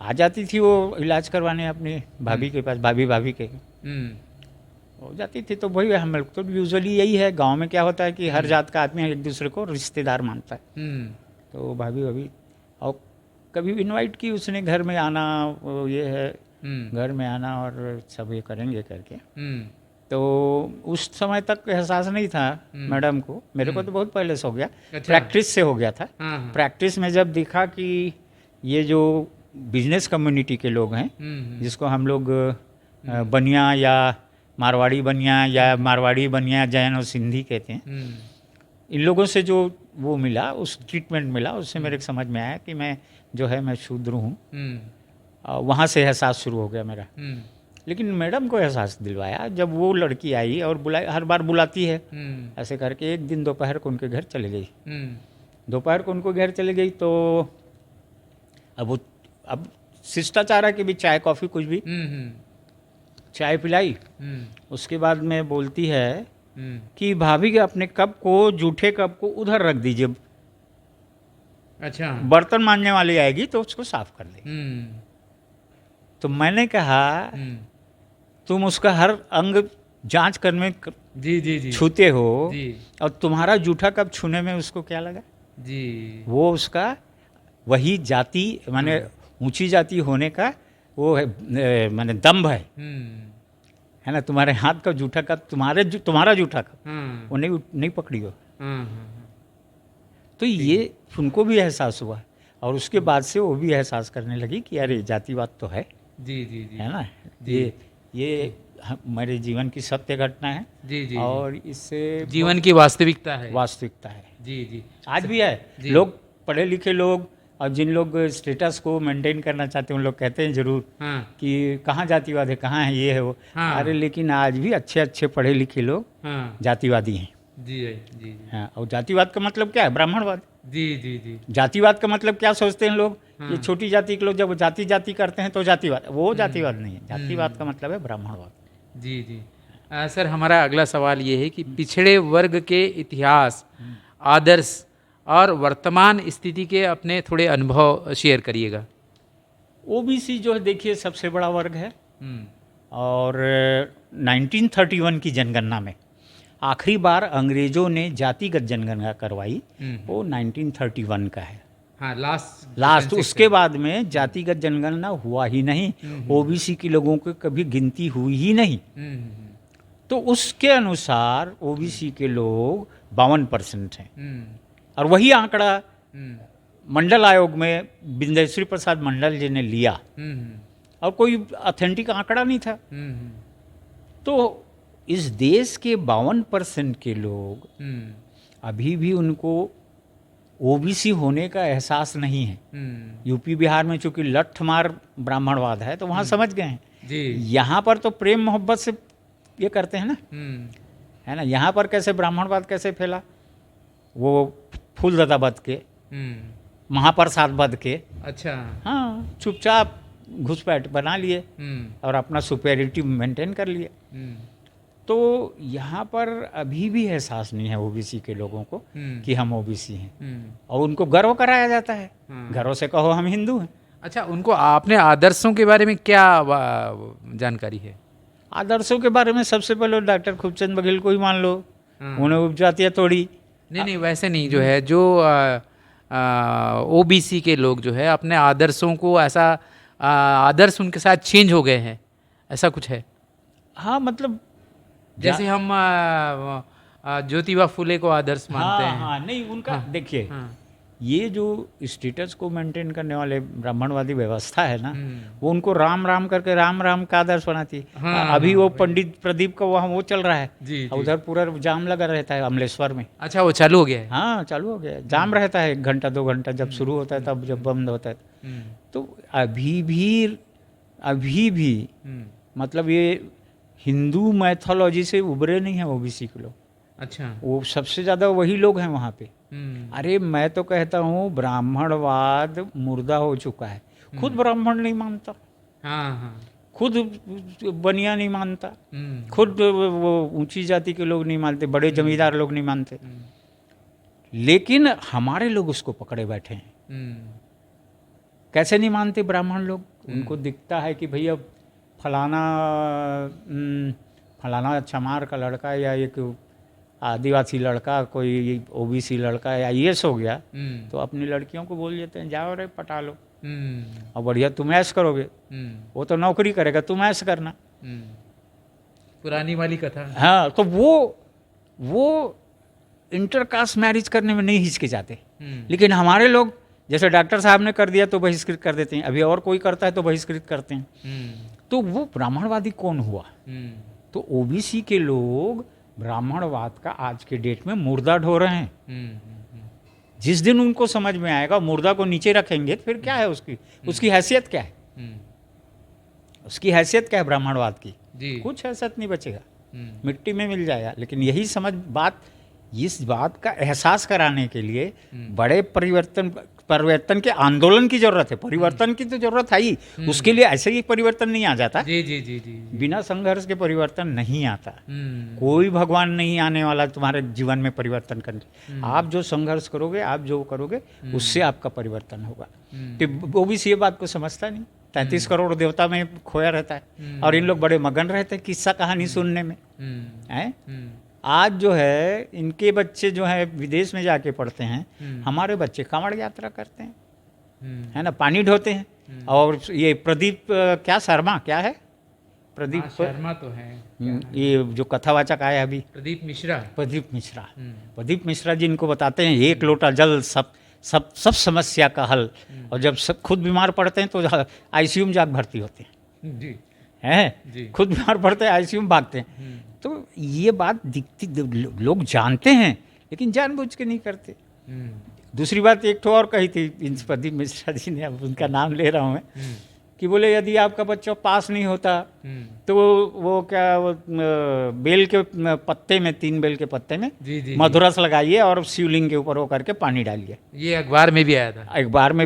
[SPEAKER 1] आ जाती थी वो इलाज करवाने अपनी भाभी के पास, भाभी के हो जाती थी। तो वही हम लोग तो यूजुअली यही है, गांव में क्या होता है कि हर जात का आदमी एक दूसरे को रिश्तेदार मानता है। तो भाभी और कभी इनवाइट की उसने घर में आना, वो ये है घर में आना और सब ये करेंगे करके। तो उस समय तक एहसास नहीं था मैडम को, मेरे को तो बहुत पहले से हो गया।
[SPEAKER 2] अच्छा।
[SPEAKER 1] प्रैक्टिस से हो गया था।
[SPEAKER 2] हाँ, हाँ।
[SPEAKER 1] प्रैक्टिस में जब दिखा कि ये जो बिजनेस कम्युनिटी के लोग हैं, जिसको हम लोग बनिया या मारवाड़ी बनिया या मारवाड़ी बनिया जैन और सिंधी कहते हैं, इन लोगों से जो वो मिला, उस ट्रीटमेंट मिला, उससे मेरे को समझ में आया कि मैं जो है मैं शूद्र हूँ। वहाँ से एहसास शुरू हो गया मेरा। लेकिन मैडम को एहसास दिलवाया जब वो लड़की आई और बुलाई, हर बार बुलाती है ऐसे करके। एक दिन दोपहर को उनके घर चले गई। दोपहर को उनको घर चले गई तो अब शिष्टाचार है कि भी चाय कॉफ़ी कुछ भी, चाय पिलाई। उसके बाद में बोलती है कि भाभी के अपने कप को, जूठे कप को उधर रख दीजिए।
[SPEAKER 2] अच्छा।
[SPEAKER 1] बर्तन मांजने वाली आएगी तो उसको साफ कर दे। तो मैंने कहा तुम उसका हर अंग जांच करने
[SPEAKER 2] जी
[SPEAKER 1] छूते हो
[SPEAKER 2] जी।
[SPEAKER 1] और तुम्हारा जूठा कप छूने में उसको क्या लगा
[SPEAKER 2] जी।
[SPEAKER 1] वो उसका वही जाति माने ऊंची जाति होने का वो है, माने दम्भ है ना। तुम्हारे हाथ का जूठा कप, तुम्हारा जूठा कप वो नहीं पकड़ी हो। तो ये उनको भी एहसास हुआ और उसके बाद से वो भी एहसास करने लगी कि अरे जातिवाद तो है।
[SPEAKER 2] जी जी जी।
[SPEAKER 1] है ना।
[SPEAKER 2] जी।
[SPEAKER 1] ये मेरे जीवन की सत्य घटना है।
[SPEAKER 2] जी जी।
[SPEAKER 1] और इससे
[SPEAKER 2] जीवन की वास्तविकता है।
[SPEAKER 1] वास्तविकता है।
[SPEAKER 2] जी जी।
[SPEAKER 1] आज भी है। लोग पढ़े लिखे लोग और जिन लोग स्टेटस को मेंटेन करना चाहते हैं उन लोग कहते हैं जरूर कि कहाँ जातिवाद है, कहाँ है, ये है वो। अरे लेकिन आज भी अच्छे अच्छे पढ़े लिखे लोग जातिवादी हैं।
[SPEAKER 2] जी जी।
[SPEAKER 1] हाँ, और जातिवाद का मतलब क्या है? ब्राह्मणवाद।
[SPEAKER 2] जी जी जी।
[SPEAKER 1] जातिवाद का मतलब क्या सोचते हैं लोग? ये छोटी जाति के लोग जब जाति करते हैं तो जातिवाद, वो जातिवाद नहीं है। जातिवाद का मतलब है ब्राह्मणवाद।
[SPEAKER 2] जी जी। सर हमारा अगला सवाल ये है कि पिछड़े वर्ग के इतिहास, आदर्श और वर्तमान स्थिति के अपने थोड़े अनुभव शेयर करिएगा।
[SPEAKER 1] ओबीसी जो है देखिए सबसे बड़ा वर्ग है और 1931 की जनगणना में आखिरी बार अंग्रेजों ने जातिगत जनगणना करवाई, वो 1931 का है।
[SPEAKER 2] हाँ,
[SPEAKER 1] लास्ट उसके बाद में जातिगत जनगणना हुआ ही नहीं। ओबीसी के लोगों की कभी गिनती हुई ही नहीं। तो उसके अनुसार ओबीसी के लोग 52% हैं और वही आंकड़ा मंडल आयोग में बिंदेश्वरी प्रसाद मंडल जी ने लिया और कोई ऑथेंटिक आंकड़ा नहीं था। तो इस देश के 52% के लोग अभी भी उनको ओबीसी होने का एहसास नहीं है। यूपी बिहार में चूंकि लठमार ब्राह्मणवाद है तो वहाँ समझ गए हैं। यहाँ पर तो प्रेम मोहब्बत से ये करते हैं ना, है ना। यहाँ पर कैसे ब्राह्मणवाद कैसे फैला? वो फूलदादा बद के, महाप्रसाद बद के,
[SPEAKER 2] अच्छा,
[SPEAKER 1] हाँ, चुपचाप घुसपैठ बना लिए और अपना सुपेरिटी मेंटेन कर लिए। तो यहाँ पर अभी भी एहसास नहीं है ओबीसी के लोगों को कि हम ओबीसी हैं और उनको गर्व कराया जाता है। घरों से कहो हम हिंदू हैं।
[SPEAKER 2] अच्छा, उनको आपने आदर्शों के बारे में क्या जानकारी है?
[SPEAKER 1] आदर्शों के बारे में सबसे पहले डॉक्टर खूबचंद बघेल को ही मान लो, उन्हें उपजातियाँ तोड़ी।
[SPEAKER 2] नहीं, वैसे नहीं, जो है जो ओबीसी के लोग जो है अपने आदर्शों को ऐसा आदर्श उनके साथ चेंज हो गए हैं, ऐसा कुछ है?
[SPEAKER 1] हाँ, मतलब
[SPEAKER 2] जैसे हम ज्योतिबा फुले को आदर्श मानते हैं।
[SPEAKER 1] हाँ, नहीं उनका देखिए ये जो स्टेटस को मेंटेन करने वाले ब्राह्मणवादी व्यवस्था है ना, वो उनको राम राम करके राम राम का आदर्श बनाती है। अभी वो पंडित प्रदीप का वहाँ वो चल रहा है, उधर पूरा जाम लगा रहता है अमलेश्वर में।
[SPEAKER 2] अच्छा, वो चालू हो गया है?
[SPEAKER 1] हाँ, चालू हो गया है। जाम रहता है 1 घंटा 2 घंटा, जब शुरू होता है तब, जब बंद होता है। तो अभी भी मतलब ये हिंदू मैथोलॉजी से उभरे नहीं है ओबीसी के लोग।
[SPEAKER 2] अच्छा,
[SPEAKER 1] वो सबसे ज़्यादा वही लोग हैं वहाँ पे। अरे मैं तो कहता हूँ ब्राह्मणवाद मुर्दा हो चुका है। खुद ब्राह्मण नहीं मानता, खुद बनिया नहीं मानता, खुद वो ऊंची जाति के लोग नहीं मानते, बड़े जमींदार लोग नहीं मानते, लेकिन हमारे लोग उसको पकड़े बैठे हैं। कैसे नहीं मानते ब्राह्मण लोग? उनको दिखता है कि भैया फलाना चमार का लड़का या एक आदिवासी लड़का, कोई ओबीसी लड़का या आईएएस हो गया तो अपनी लड़कियों को बोल देते हैं जाओ रे पटा लो। और बढ़िया तुम ऐश करोगे, वो तो नौकरी करेगा, तुम ऐश करना।
[SPEAKER 2] पुरानी वाली कथा।
[SPEAKER 1] हाँ, तो वो इंटरकास्ट मैरिज करने में नहीं हिचकिचाते। लेकिन हमारे लोग, जैसे डॉक्टर साहब ने कर दिया तो बहिष्कृत कर देते हैं, अभी और कोई करता है तो बहिष्कृत करते हैं। तो वो ब्राह्मणवादी कौन हुआ? तो ओबीसी के लोग ब्राह्मणवाद का आज के डेट में मुर्दा ढो रहे हैं। जिस दिन उनको समझ में आएगा मुर्दा को नीचे रखेंगे, फिर क्या है उसकी हैसियत क्या है? उसकी हैसियत क्या है ब्राह्मणवाद की? कुछ हैसियत नहीं बचेगा, मिट्टी में मिल जाएगा। लेकिन यही इस बात का एहसास कराने के लिए बड़े परिवर्तन के आंदोलन की जरूरत है। परिवर्तन की तो जरूरत है ही, उसके लिए ऐसे ही परिवर्तन नहीं आ जाता।
[SPEAKER 2] जी।
[SPEAKER 1] बिना संघर्ष के परिवर्तन नहीं आता। कोई भगवान नहीं आने वाला तुम्हारे जीवन में परिवर्तन करने। आप जो संघर्ष करोगे, आप जो करोगे, उससे आपका परिवर्तन होगा। तो वो भी ये बात को समझता नहीं। 33 करोड़ देवता में खोया रहता है और इन लोग बड़े मगन रहते हैं किस्सा कहानी सुनने में। हैं? आज जो है इनके बच्चे जो है विदेश में जाके पढ़ते हैं, हमारे बच्चे कांवड़ यात्रा करते हैं, है ना, पानी ढोते हैं। और ये प्रदीप क्या शर्मा क्या है? प्रदीप
[SPEAKER 2] शर्मा तो है,
[SPEAKER 1] ये जो कथावाचक आया अभी,
[SPEAKER 2] प्रदीप
[SPEAKER 1] मिश्रा जी इनको बताते हैं 1 लोटा जल सब समस्या का हल। और जब सब खुद बीमार पड़ते हैं तो आईसीयू में जाकर भर्ती होते हैं। हैं? खुद बीमार पड़ते हैं आईसीयू में भागते हैं। तो ये बात दिखती, लोग जानते हैं लेकिन जानबूझ के नहीं करते। दूसरी बात एक तो और कही थी प्रदीप मिश्रा जी ने, अब उनका नाम ले रहा हूँ मैं, कि बोले यदि आपका बच्चा पास नहीं होता तो वो बेल के पत्ते में, 3 बेल के पत्ते में मधुरस लगाइए और शिवलिंग के ऊपर वो करके पानी डालिए।
[SPEAKER 2] ये अखबार में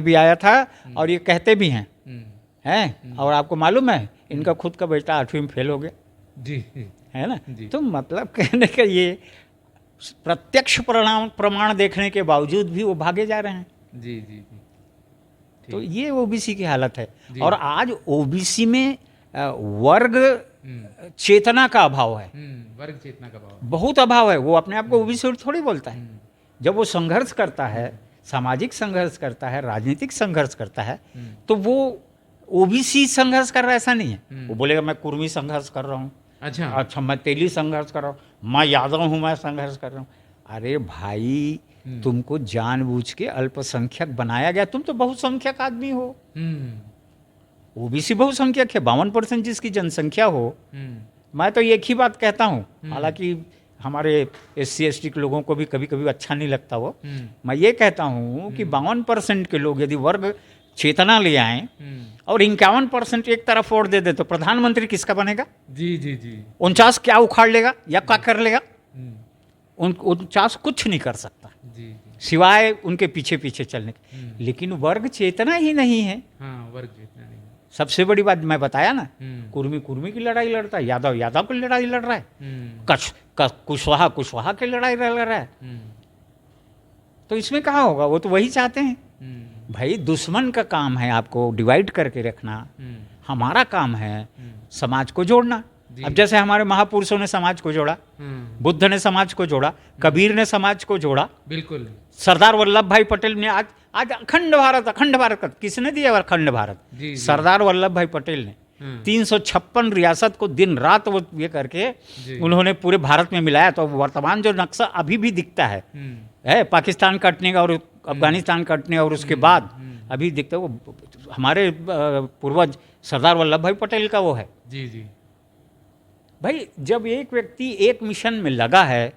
[SPEAKER 2] भी आया था
[SPEAKER 1] और ये कहते भी हैं। और आपको मालूम है इनका खुद का बेटा 8वीं में फेल हो गया
[SPEAKER 2] जी,
[SPEAKER 1] है ना। तो मतलब कहने का ये प्रत्यक्ष प्रमाण देखने के बावजूद भी वो भागे जा रहे हैं।
[SPEAKER 2] जी।
[SPEAKER 1] तो ये ओबीसी की हालत है। और आज ओबीसी में वर्ग चेतना का अभाव है।
[SPEAKER 2] वर्ग चेतना का अभाव
[SPEAKER 1] बहुत अभाव है। वो अपने आप को ओबीसी थोड़ी बोलता है। जब वो संघर्ष करता है, सामाजिक संघर्ष करता है, राजनीतिक संघर्ष करता है, तो वो ओबीसी संघर्ष कर रहा है ऐसा नहीं है। वो बोलेगा मैं कुर्मी संघर्ष कर रहा हूँ, अच्छा मैं तेली संघर्ष कर रहा हूँ, मैं यादव हूँ, मैं संघर्ष कर रहा हूँ। अरे भाई, तुमको जानबूझ के अल्पसंख्यक बनाया गया। तुम तो बहुसंख्यक आदमी हो। ओबीसी बहुसंख्यक है, 52% जिसकी जनसंख्या हो। मैं तो एक ही बात कहता हूँ, हालांकि हमारे SC/ST के लोगों को भी कभी कभी अच्छा नहीं लगता वो, मैं ये कहता हूँ कि 52% के लोग यदि वर्ग चेतना ले आए और 51% एक तरफ वोट दे दे तो प्रधानमंत्री किसका बनेगा?
[SPEAKER 2] जी
[SPEAKER 1] 49 क्या उखाड़ लेगा या क्या कर लेगा? 49 कुछ नहीं कर सकता सिवाय उनके पीछे पीछे चलने के। लेकिन वर्ग चेतना ही नहीं है।
[SPEAKER 2] वर्ग चेतना नहीं।
[SPEAKER 1] सबसे बड़ी बात मैं बताया ना, कुर्मी की लड़ाई लड़ता है, यादव की लड़ाई लड़ रहा है, कुशवाहा की लड़ाई लड़ रहा है। तो इसमें कहाँ होगा? वो तो वही चाहते हैं। भाई, दुश्मन का काम है आपको डिवाइड करके रखना, हमारा काम है समाज को जोड़ना। अब जैसे हमारे महापुरुषों ने समाज को जोड़ा, बुद्ध ने समाज को जोड़ा, कबीर ने समाज को जोड़ा,
[SPEAKER 2] बिल्कुल।
[SPEAKER 1] सरदार वल्लभ भाई पटेल ने आज अखंड भारत किसने दिया? अखंड भारत सरदार वल्लभ भाई पटेल ने 356 रियासत को दिन रात वो ये करके उन्होंने पूरे भारत में मिलाया। तो वर्तमान जो नक्शा अभी भी दिखता है पाकिस्तान कटने का और अफगानिस्तान कटने और उसके बाद अभी दिखता है, वो हमारे पूर्वज सरदार वल्लभ भाई पटेल का वो है।
[SPEAKER 2] जी
[SPEAKER 1] भाई, जब एक व्यक्ति एक मिशन में लगा है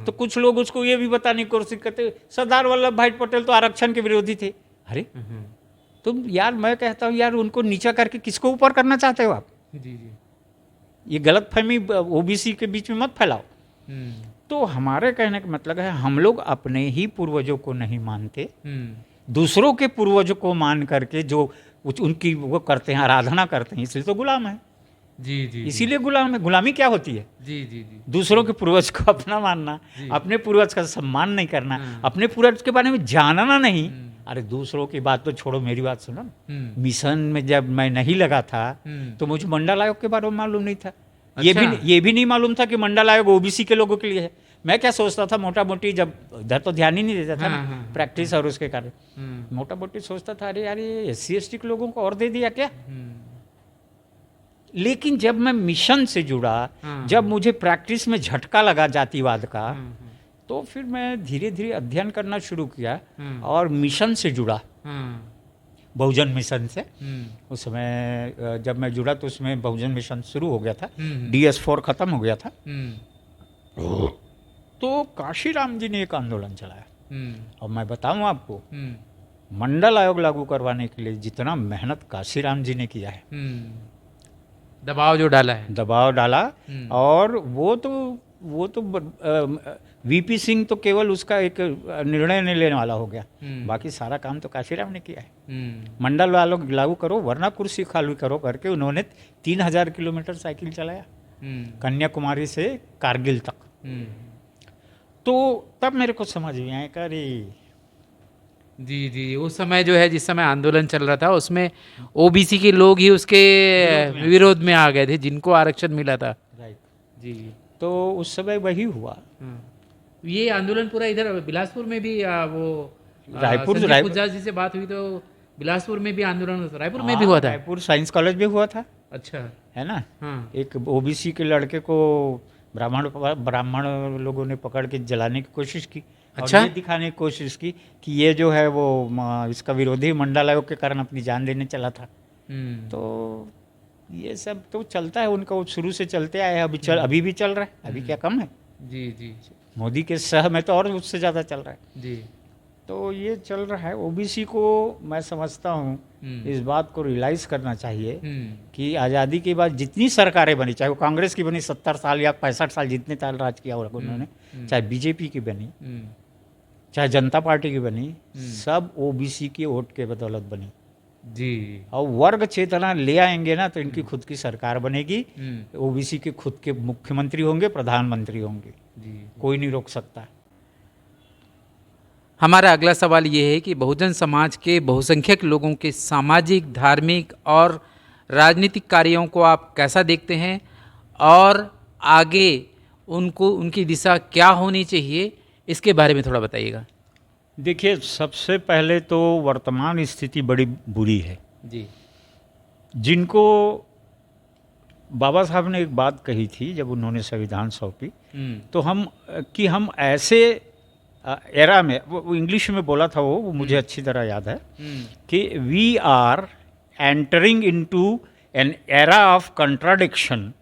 [SPEAKER 1] तो कुछ लोग उसको ये भी बताने की कोशिश करते सरदार वल्लभ भाई पटेल तो आरक्षण के विरोधी थे। अरे तुम यार, मैं कहता हूँ यार, उनको नीचा करके किसको ऊपर करना चाहते हो आप?
[SPEAKER 2] जी
[SPEAKER 1] ये गलतफहमी ओबीसी के बीच में मत फैलाओ। तो हमारे कहने का मतलब है, हम लोग अपने ही पूर्वजों को नहीं मानते, दूसरों के पूर्वजों को मान करके जो उनकी वो करते हैं, आराधना करते हैं, इसलिए तो गुलाम है।
[SPEAKER 2] जी
[SPEAKER 1] इसीलिए गुलाम है। गुलामी क्या होती है?
[SPEAKER 2] जी
[SPEAKER 1] दूसरों के पूर्वज को अपना मानना, अपने पूर्वज का सम्मान नहीं करना, अपने पूर्वज के बारे में जानना नहीं। अरे दूसरों की बात तो छोड़ो, मेरी बात सुनो। मिशन में जब मैं नहीं लगा था तो मुझे मंडल आयोग के बारे में मालूम नहीं था। ये भी नहीं मालूम था कि मंडल आयोग ओबीसी के लोगों के लिए है। मैं क्या सोचता था मोटा मोटी, जब इधर तो ध्यान ही नहीं देता था
[SPEAKER 2] हाँ,
[SPEAKER 1] ना,
[SPEAKER 2] हाँ,
[SPEAKER 1] प्रैक्टिस और उसके कारण
[SPEAKER 2] हम्म,
[SPEAKER 1] मोटा मोटी सोचता था अरे यार ये SC ST के लोगों को और दे दिया क्या। लेकिन जब मैं मिशन से जुड़ा,
[SPEAKER 2] हाँ,
[SPEAKER 1] जब मुझे प्रैक्टिस में झटका लगा जातिवाद का,
[SPEAKER 2] हाँ,
[SPEAKER 1] तो फिर मैं धीरे धीरे अध्ययन करना शुरू किया
[SPEAKER 2] हाँ,
[SPEAKER 1] और मिशन से जुड़ा,
[SPEAKER 2] हाँ,
[SPEAKER 1] बहुजन मिशन से।
[SPEAKER 2] हम्म,
[SPEAKER 1] उस समय जब मैं जुड़ा तो उसमें बहुजन मिशन शुरू हो गया था,
[SPEAKER 2] हम्म,
[SPEAKER 1] DS4 खत्म हो गया था।
[SPEAKER 2] हम्म,
[SPEAKER 1] तो काशीराम जी ने एक आंदोलन चलाया,
[SPEAKER 2] हम्म,
[SPEAKER 1] और मैं बताऊं आपको,
[SPEAKER 2] हम्म,
[SPEAKER 1] मंडल आयोग लागू करवाने के लिए जितना मेहनत काशीराम जी ने किया है,
[SPEAKER 2] दबाव जो डाला है।
[SPEAKER 1] दबाव डाला,
[SPEAKER 2] हम्म,
[SPEAKER 1] और वो तो VP सिंह तो केवल उसका एक निर्णय नहीं लेने वाला हो गया,
[SPEAKER 2] हम्म,
[SPEAKER 1] बाकी सारा काम तो काशीराम ने किया है।
[SPEAKER 2] हम्म,
[SPEAKER 1] मंडल वालों लागू करो वरना कुर्सी खाली करो करके उन्होंने 3000 किलोमीटर साइकिल चलाया,
[SPEAKER 2] हम्म,
[SPEAKER 1] कन्याकुमारी से कारगिल तक।
[SPEAKER 2] हम्म,
[SPEAKER 1] तो तब मेरे को समझ में आया कि अरे
[SPEAKER 2] जी जी, उस समय जो है, जिस समय आंदोलन चल रहा था, उसमें ओबीसी के लोग ही उसके विरोध में आ गए थे, जिनको आरक्षण मिला था।
[SPEAKER 1] राइट,
[SPEAKER 2] जी जी।
[SPEAKER 1] तो उस समय वही हुआ।
[SPEAKER 2] ये आंदोलन पूरा इधर बिलासपुर में भी
[SPEAKER 1] रायपुर
[SPEAKER 2] संजय पुजारी जी से बात हुई तो बिलासपुर में भी आंदोलन रायपुर में भी हुआ था।
[SPEAKER 1] रायपुर साइंस कॉलेज में हुआ था,
[SPEAKER 2] अच्छा।
[SPEAKER 1] है ना।
[SPEAKER 2] हाँ।
[SPEAKER 1] एक OBC के लड़के को ब्राह्मण लोगों ने पकड़ के जलाने की कोशिश की।
[SPEAKER 2] अच्छा?
[SPEAKER 1] और ये दिखाने की कोशिश की कि ये जो है वो इसका विरोधी मंडल आयोग के कारण अपनी जान देने चला था। तो ये सब तो चलता है उनका, वो शुरू से चलते आए हैं, अभी भी चल रहा है, अभी क्या कम है।
[SPEAKER 2] जी जी
[SPEAKER 1] मोदी के सह में तो और उससे ज़्यादा चल रहा है।
[SPEAKER 2] जी।
[SPEAKER 1] तो ये चल रहा है। OBC को मैं समझता हूँ इस बात को रियलाइज़ करना चाहिए कि आज़ादी के बाद जितनी सरकारें बनी, चाहे वो कांग्रेस की बनी 70 साल या 65 साल, जितने साल राज किया उन्होंने, चाहे BJP की बनी, चाहे जनता पार्टी की बनी, सब OBC के वोट के बदौलत बनी।
[SPEAKER 2] जी।
[SPEAKER 1] और वर्ग चेतना ले आएंगे ना तो इनकी खुद की सरकार बनेगी, OBC के खुद के मुख्यमंत्री होंगे, प्रधानमंत्री होंगे,
[SPEAKER 2] जी।
[SPEAKER 1] कोई नहीं रोक सकता।
[SPEAKER 2] हमारा अगला सवाल ये है कि बहुजन समाज के बहुसंख्यक लोगों के सामाजिक, धार्मिक और राजनीतिक कार्यों को आप कैसा देखते हैं, और आगे उनको उनकी दिशा क्या होनी चाहिए, इसके बारे में थोड़ा बताइएगा।
[SPEAKER 1] देखिए, सबसे पहले तो वर्तमान स्थिति बड़ी बुरी है।
[SPEAKER 2] जी।
[SPEAKER 1] जिनको बाबा साहब ने एक बात कही थी जब उन्होंने संविधान सौंपी, तो हम ऐसे एरा में, वो इंग्लिश में बोला था, वो मुझे अच्छी तरह याद है कि we are entering into an era of contradiction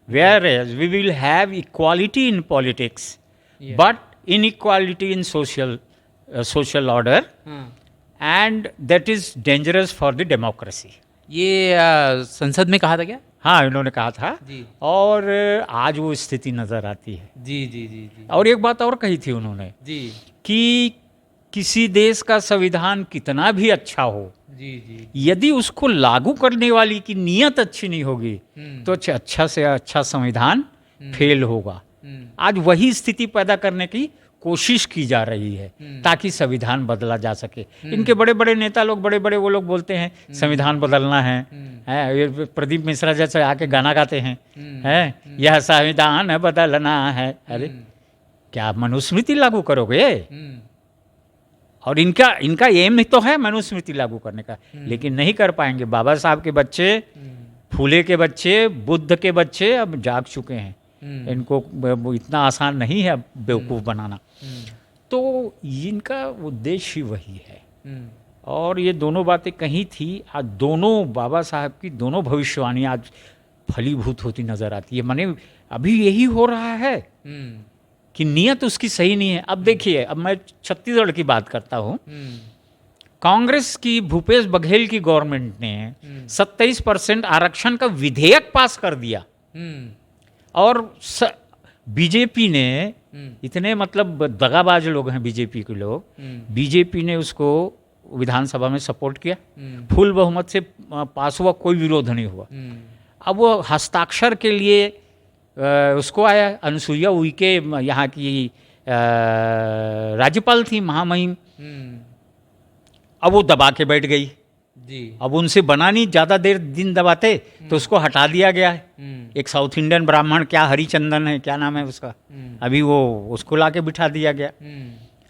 [SPEAKER 1] whereas we will have equality in politics but inequality in social order, and that is dangerous for the democracy.
[SPEAKER 2] ये संसद में कहा था क्या?
[SPEAKER 1] हाँ, इन्होंने कहा था
[SPEAKER 2] जी।
[SPEAKER 1] और आज वो स्थिति नजर आती है।
[SPEAKER 2] जी जी जी जी।
[SPEAKER 1] और एक बात और कही थी उन्होंने
[SPEAKER 2] जी
[SPEAKER 1] कि किसी देश का संविधान कितना भी अच्छा हो,
[SPEAKER 2] जी जी।
[SPEAKER 1] यदि उसको लागू करने वाली की नीयत अच्छी नहीं होगी तो अच्छा से अच्छा संविधान फेल होगा। आज वही स्थिति पैदा करने की कोशिश की जा रही है ताकि संविधान बदला जा सके। इनके बड़े बड़े नेता लोग, बड़े बड़े वो लोग बोलते हैं संविधान बदलना है, ये प्रदीप मिश्रा जैसे आके गाना गाते हैं, यह संविधान बदलना है। अरे क्या मनुस्मृति लागू करोगे? और इनका एम तो है मनुस्मृति लागू करने का, लेकिन नहीं कर पाएंगे। बाबा साहब के बच्चे, फूले के बच्चे, बुद्ध के बच्चे अब जाग चुके हैं। इनको इतना आसान नहीं है बेवकूफ़ बनाना। तो इनका उद्देश्य ही वही है। और ये दोनों बातें कही थी, आज दोनों बाबा साहब की दोनों भविष्यवाणी आज फलीभूत होती नजर आती है। माने अभी यही हो रहा है कि नीयत उसकी सही नहीं है। अब देखिए, अब मैं छत्तीसगढ़ की बात करता हूँ। कांग्रेस की भूपेश बघेल की गवर्नमेंट ने 27% आरक्षण का विधेयक पास कर दिया, और बीजेपी ने, इतने मतलब दगाबाज लोग हैं बीजेपी के लोग, बीजेपी ने उसको विधानसभा में सपोर्ट किया, फुल बहुमत से पास हुआ, कोई विरोध नहीं हुआ। अब वो हस्ताक्षर के लिए उसको आया, अनुसुईया उइके यहाँ की राज्यपाल थी, महामहिम, अब वो दबा के बैठ गई
[SPEAKER 2] जी।
[SPEAKER 1] अब उनसे बना नहीं, ज़्यादा देर दिन दबाते तो उसको हटा दिया गया है। एक साउथ इंडियन ब्राह्मण, क्या हरिचंदन है, क्या नाम है उसका, अभी वो उसको लाके बिठा दिया गया।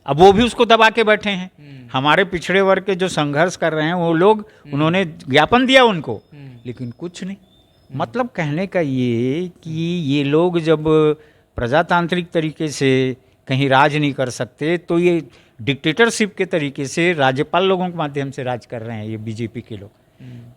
[SPEAKER 1] अब वो भी उसको दबा के बैठे हैं। हमारे पिछड़े वर्ग के जो संघर्ष कर रहे हैं वो लोग, उन्होंने ज्ञापन दिया उनको, लेकिन कुछ नहीं। मतलब कहने का ये कि ये लोग जब प्रजातांत्रिक तरीके से कहीं राज नहीं कर सकते तो ये डिक्टेटरशिप के तरीके से राज्यपाल लोगों के माध्यम से राज कर रहे हैं ये बीजेपी के लोग।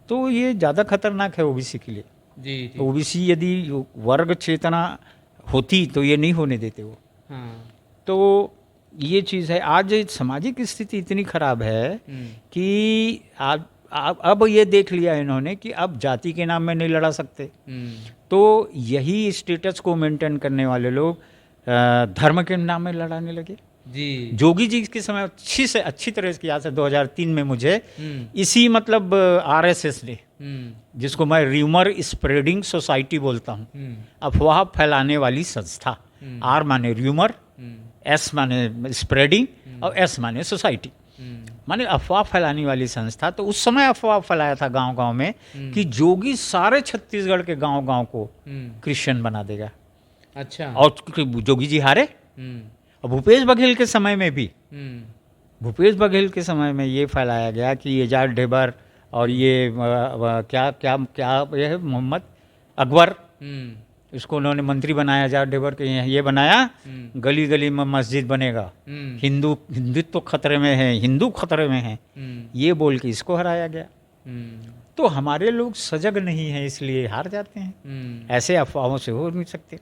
[SPEAKER 1] तो ये ज़्यादा खतरनाक है ओबीसी के लिए।
[SPEAKER 2] जी।
[SPEAKER 1] ओबीसी यदि वर्ग चेतना होती तो ये नहीं होने देते वो।
[SPEAKER 2] हाँ।
[SPEAKER 1] तो ये चीज़ है। आज सामाजिक स्थिति इतनी खराब है कि अब ये देख लिया इन्होंने कि अब जाति के नाम में नहीं लड़ा सकते, तो यही स्टेटस को मेंटेन करने वाले लोग धर्म के नाम में लड़ाने लगे।
[SPEAKER 2] जी।
[SPEAKER 1] जोगी जी के समय अच्छी तरह से याद है 2003 में मुझे इसी मतलब आरएसएस ने, जिसको मैं र्यूमर स्प्रेडिंग सोसाइटी बोलता हूँ, अफवाह फैलाने वाली संस्था। आर माने र्यूमर, एस माने स्प्रेडिंग और एस माने सोसाइटी, माने अफवाह फैलाने वाली संस्था। तो उस समय अफवाह फैलाया था गांव-गांव में कि जोगी सारे छत्तीसगढ़ के गांव-गांव को क्रिश्चियन बना देगा।
[SPEAKER 2] अच्छा।
[SPEAKER 1] और जोगी जी हारे। और भूपेश बघेल के समय में भी, भूपेश बघेल के समय में ये फैलाया गया कि ये जाट ढेबर और ये क्या क्या क्या ये है मोहम्मद अकबर, इसको उन्होंने मंत्री बनाया, जाट ढेबर के ये बनाया, गली गली में मस्जिद बनेगा, हिंदुत्व खतरे में है, हिंदू खतरे में है, ये बोल के इसको हराया गया। तो हमारे लोग सजग नहीं हैं, इसलिए हार जाते हैं। ऐसे अफवाहों से हो नहीं सकते।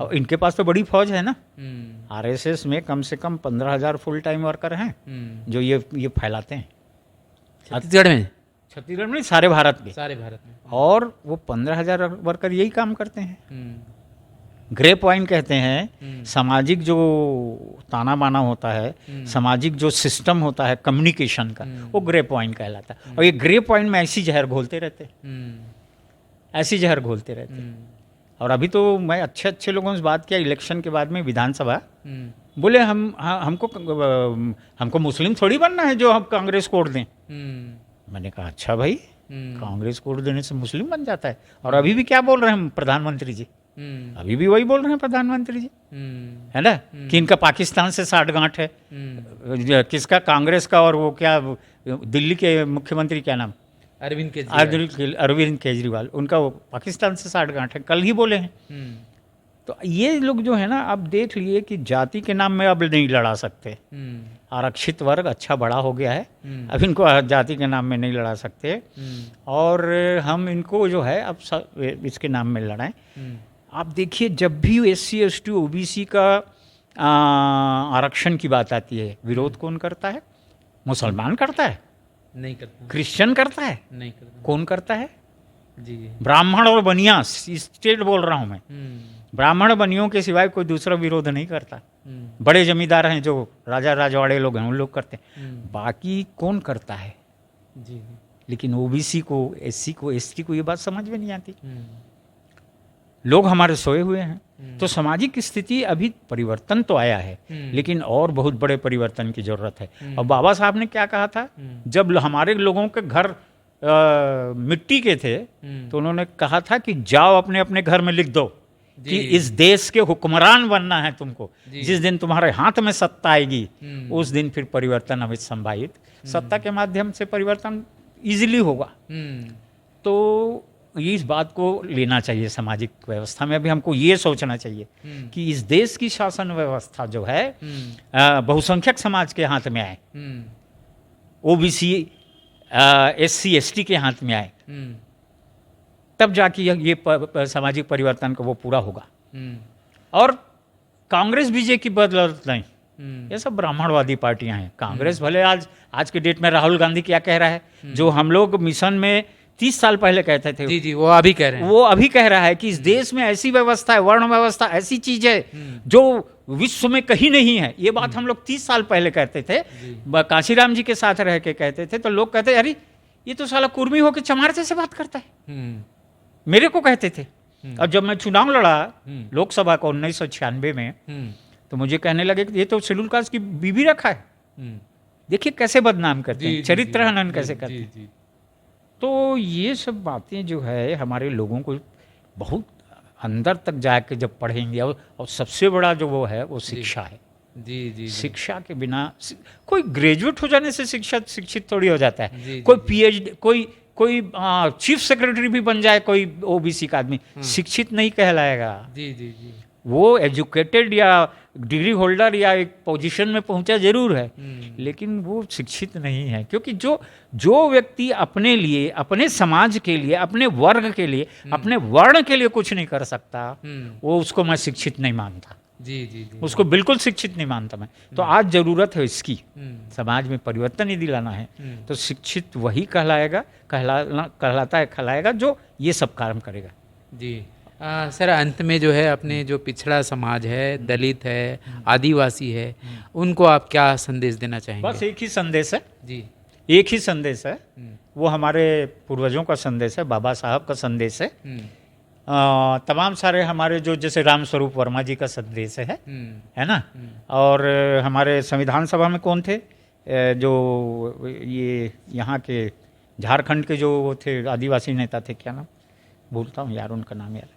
[SPEAKER 1] और इनके पास तो बड़ी फौज है ना। आरएसएस में कम से कम 15,000 फुल टाइम वर्कर हैं जो ये फैलाते हैं
[SPEAKER 2] छत्तीसगढ़ में।
[SPEAKER 1] छत्तीसगढ़ में, सारे भारत में।
[SPEAKER 2] सारे भारत में।
[SPEAKER 1] और वो 15,000 वर्कर यही काम करते हैं। ग्रे पॉइंट कहते हैं, सामाजिक जो ताना बाना होता है, सामाजिक जो सिस्टम होता है कम्युनिकेशन का, वो ग्रे पॉइंट कहलाता है। और ये ग्रे पॉइंट में ऐसी जहर घोलते रहते, ऐसी जहर घोलते रहते। और अभी तो मैं अच्छे लोगों से बात किया इलेक्शन के बाद में विधानसभा, बोले हमको मुस्लिम थोड़ी बनना है जो हम कांग्रेस को वोट दें। मैंने कहा अच्छा भाई, कांग्रेस को वोट देने से मुस्लिम बन जाता है? और अभी भी क्या बोल रहे हैं प्रधानमंत्री जी, अभी भी वही बोल रहे हैं प्रधानमंत्री जी, है ना, कि इनका पाकिस्तान से साठगांठ है। किसका? कांग्रेस का। और वो क्या, दिल्ली के मुख्यमंत्री क्या नाम, अरविंद केजरीवाल, उनका वो पाकिस्तान से साठगांठ है, कल ही बोले हैं। तो ये लोग जो है ना, अब देख लिए कि जाति के नाम में अब नहीं लड़ा सकते। आरक्षित वर्ग अच्छा बड़ा हो गया है, अब इनको जाति के नाम में नहीं लड़ा सकते, और हम इनको जो है अब इसके नाम में लड़ाएं। आप देखिए, जब भी SC ST OBC का आरक्षण की बात आती है, विरोध कौन करता है? मुसलमान करता है?
[SPEAKER 2] नहीं करता।
[SPEAKER 1] क्रिश्चियन करता है?
[SPEAKER 2] नहीं करता।
[SPEAKER 1] कौन करता है?
[SPEAKER 2] जी।
[SPEAKER 1] ब्राह्मण और बनिया, स्टेट बोल रहा हूं मैं, ब्राह्मण बनियों के सिवाय कोई दूसरा विरोध नहीं करता। बड़े जमींदार हैं जो राजा राजवाड़े लोग हैं, उन लोग करते हैं, बाकी कौन करता है?
[SPEAKER 2] जी। लेकिन
[SPEAKER 1] OBC को, SC को, ST को ये बात समझ में नहीं आती। लोग हमारे सोए हुए हैं। तो सामाजिक स्थिति अभी परिवर्तन तो आया है, लेकिन और बहुत बड़े परिवर्तन की जरूरत है। और बाबा साहब ने क्या कहा था, जब हमारे लोगों के घर मिट्टी के थे, तो उन्होंने कहा था कि जाओ अपने अपने घर में लिख दो कि इस देश के हुक्मरान बनना है तुमको। जिस दिन तुम्हारे हाथ में सत्ता आएगी, उस दिन फिर परिवर्तन अभी संभावित। सत्ता के माध्यम से परिवर्तन इजीली होगा। तो इस बात को लेना चाहिए सामाजिक व्यवस्था में। अभी हमको ये सोचना चाहिए कि इस देश की शासन व्यवस्था जो है बहुसंख्यक समाज के हाथ में आए, OBC SC ST के हाथ में आए, तब जाके ये सामाजिक परिवर्तन का वो पूरा होगा। और कांग्रेस BJP की बदौलत नहीं, ये सब ब्राह्मणवादी पार्टियां हैं। कांग्रेस भले आज के डेट में राहुल गांधी क्या कह रहा है, जो हम लोग मिशन में 30 साल पहले कहते थे,
[SPEAKER 2] जी, वो अभी कह रहे हैं।
[SPEAKER 1] वो अभी कह रहा है कि इस देश में ऐसी व्यवस्था है, वर्ण व्यवस्था ऐसी चीज है जो विश्व में कहीं नहीं है। ये बात हम लोग 30 साल पहले कहते थे, काशीराम जी के साथ रह के कहते थे, तो लोग कहते अरे ये तो साला कुर्मी होकर चमार जैसे बात करता है, मेरे को कहते थे। और जब मैं चुनाव लड़ा लोकसभा को 1996 में, तो मुझे कहने लगे कि ये तो शेड्यूल कास्ट की बीबी रखा है। देखिए कैसे बदनाम करते हैं, चरित्र हनन कैसे करते हैं। तो ये सब बातें जो है हमारे लोगों को बहुत अंदर तक जाके जब पढ़ेंगे, और सबसे बड़ा जो वो है वो शिक्षा है।
[SPEAKER 2] जी जी जी
[SPEAKER 1] शिक्षा के बिना कोई ग्रेजुएट हो जाने से शिक्षित थोड़ी हो जाता है।
[SPEAKER 2] जी,
[SPEAKER 1] कोई
[SPEAKER 2] जी,
[SPEAKER 1] पीएचडी, कोई चीफ सेक्रेटरी भी बन जाए कोई ओबीसी का आदमी, शिक्षित नहीं कहलाएगा।
[SPEAKER 2] जी जी जी
[SPEAKER 1] वो एजुकेटेड या डिग्री होल्डर या एक पोजीशन में पहुंचा जरूर है, लेकिन वो शिक्षित नहीं है। क्योंकि जो व्यक्ति अपने लिए, अपने समाज के लिए, अपने वर्ग के लिए, अपने वर्ण के लिए कुछ नहीं कर सकता, वो उसको मैं शिक्षित नहीं मानता।
[SPEAKER 2] जी जी जी
[SPEAKER 1] उसको बिल्कुल शिक्षित नहीं मानता मैं। तो आज जरूरत है इसकी, समाज में परिवर्तन ही दिलाना है। तो शिक्षित वही कहलाता है, कहलाएगा जो ये सब काम करेगा।
[SPEAKER 2] जी सर, अंत में जो है अपने जो पिछड़ा समाज है, दलित है, आदिवासी है, उनको आप क्या संदेश देना चाहेंगे?
[SPEAKER 1] बस एक ही संदेश है
[SPEAKER 2] जी,
[SPEAKER 1] एक ही संदेश है, वो हमारे पूर्वजों का संदेश है, बाबा साहब का संदेश है। तमाम सारे हमारे जो जैसे राम स्वरूप वर्मा जी का संदेश है ना। और हमारे संविधान सभा में कौन थे, जो ये यहाँ के झारखंड के जो वो थे आदिवासी नेता थे, क्या नाम भूलता हूँ यार उनका नाम यार।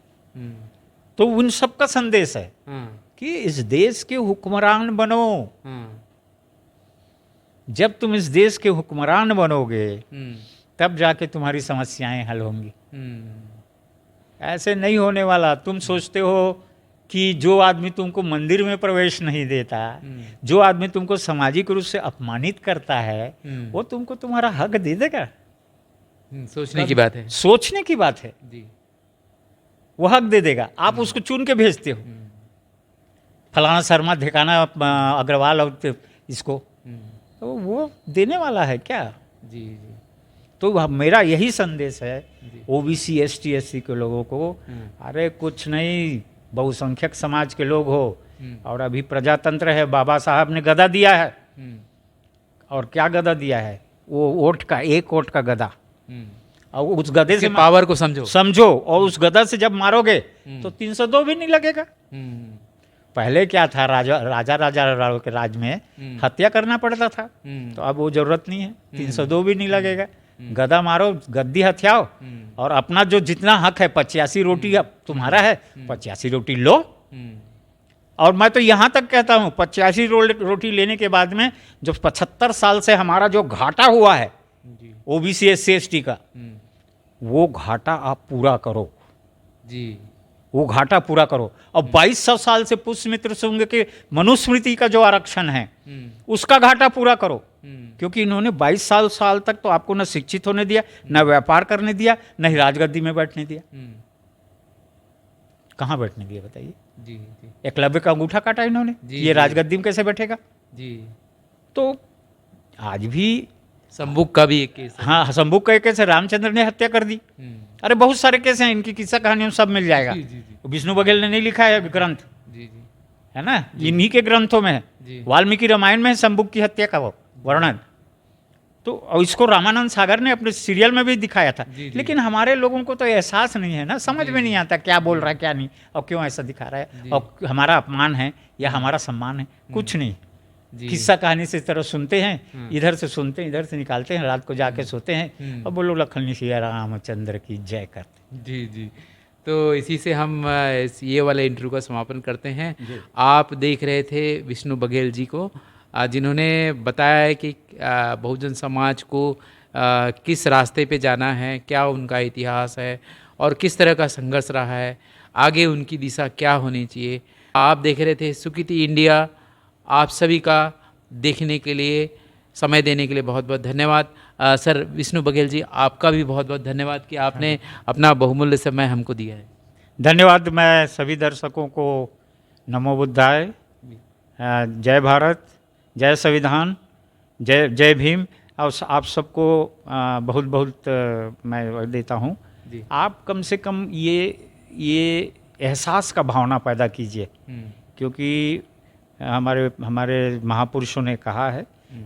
[SPEAKER 1] तो उन सब का संदेश है कि इस देश के हुक्मरान बनो। जब तुम इस देश के हुक्मरान बनोगे तब जाके तुम्हारी समस्याएं हल होंगी। ऐसे नहीं होने वाला। तुम सोचते हो कि जो आदमी तुमको मंदिर में प्रवेश नहीं देता, जो आदमी तुमको सामाजिक रूप से अपमानित करता है, वो तुमको तुम्हारा हक दे देगा?
[SPEAKER 2] सोचने की बात है।
[SPEAKER 1] सोचने की बात है।
[SPEAKER 2] जी,
[SPEAKER 1] वो हक दे देगा। आप उसको चुन के भेजते हो, फलाना शर्मा, ढेकाना, अग्रवाल और इसको, तो वो देने वाला है क्या?
[SPEAKER 2] जी जी
[SPEAKER 1] तो मेरा यही संदेश है ओबीसी, एसटी, एससी के लोगों को, अरे कुछ नहीं, बहुसंख्यक समाज के लोग हो, और अभी प्रजातंत्र है। बाबा साहब ने गदा दिया है, और क्या गदा दिया है? वो वोट का, एक वोट का गदा। और उस गदे से
[SPEAKER 2] पावर को समझो,
[SPEAKER 1] और उस गदा से जब मारोगे तो 302 भी नहीं लगेगा। पहले क्या था, राजा के राज में हत्या करना पड़ता था, तो अब वो जरूरत नहीं है, 302 भी नहीं लगेगा। गदा मारो, गद्दी हथियाओ, और अपना जो जितना हक है, 85 रोटी अब तुम्हारा है, 85 रोटी लो। और मैं तो यहाँ तक कहता हूँ, 85 रोटी लेने के बाद में जो 75 साल से हमारा जो घाटा हुआ है ओबीसी, एससी, एसटी का, वो घाटा आप पूरा करो
[SPEAKER 2] जी,
[SPEAKER 1] वो घाटा पूरा करो। और 2200 साल से पुष्यमित्र शुंग के मनुस्मृति का जो आरक्षण है, उसका घाटा पूरा करो। क्योंकि इन्होंने 22 साल तक तो आपको न शिक्षित होने दिया, न व्यापार करने दिया, न ही राजगद्दी में बैठने दिया। कहाँ बैठने दिया बताइए?
[SPEAKER 2] जी जी
[SPEAKER 1] एकलव्य का अंगूठा काटा इन्होंने, ये राजगद्दी में कैसे बैठेगा?
[SPEAKER 2] जी।
[SPEAKER 1] तो आज भी
[SPEAKER 2] संबुक का भी एक केस है।
[SPEAKER 1] हाँ, संबुक का एक केस है, रामचंद्र ने हत्या कर दी। अरे बहुत सारे केस हैं, इनकी किस्सा कहानियों में सब मिल जाएगा।
[SPEAKER 2] जी, जी, जी।
[SPEAKER 1] विष्णु बघेल ने नहीं लिखा है ग्रंथ,
[SPEAKER 2] जी जी
[SPEAKER 1] है ना, इन्हीं के ग्रंथों में है। वाल्मीकि रामायण में है संबुक की हत्या का वो वर्णन। तो और इसको रामानंद सागर ने अपने सीरियल में भी दिखाया था। लेकिन हमारे लोगों को तो एहसास नहीं है ना, समझ में नहीं आता क्या बोल रहा है क्या नहीं, और क्यों ऐसा दिखा रहा है, और हमारा अपमान है या हमारा सम्मान है, कुछ नहीं। किस्सा कहानी से इस तरह सुनते हैं, इधर से सुनते हैं, इधर से निकालते हैं, रात को जाके सोते हैं और बोलो लखन सिया रामचंद्र की जय करते।
[SPEAKER 2] जी जी। तो इसी से हम ये वाले इंटरव्यू का समापन करते हैं। आप देख रहे थे विष्णु बघेल जी को, जिन्होंने बताया है कि बहुजन समाज को किस रास्ते पे जाना है, क्या उनका इतिहास है और किस तरह का संघर्ष रहा है, आगे उनकी दिशा क्या होनी चाहिए। आप देख रहे थे सुकृति इंडिया। आप सभी का देखने के लिए, समय देने के लिए बहुत बहुत धन्यवाद। सर विष्णु बघेल जी, आपका भी बहुत बहुत धन्यवाद कि आपने अपना बहुमूल्य समय हमको दिया है।
[SPEAKER 1] धन्यवाद। मैं सभी दर्शकों को नमो बुद्धाय, जय भारत, जय संविधान, जय भीम, और आप सबको बहुत बहुत मैं देता हूँ। आप कम से कम ये एहसास का भावना पैदा कीजिए, क्योंकि हमारे महापुरुषों ने कहा है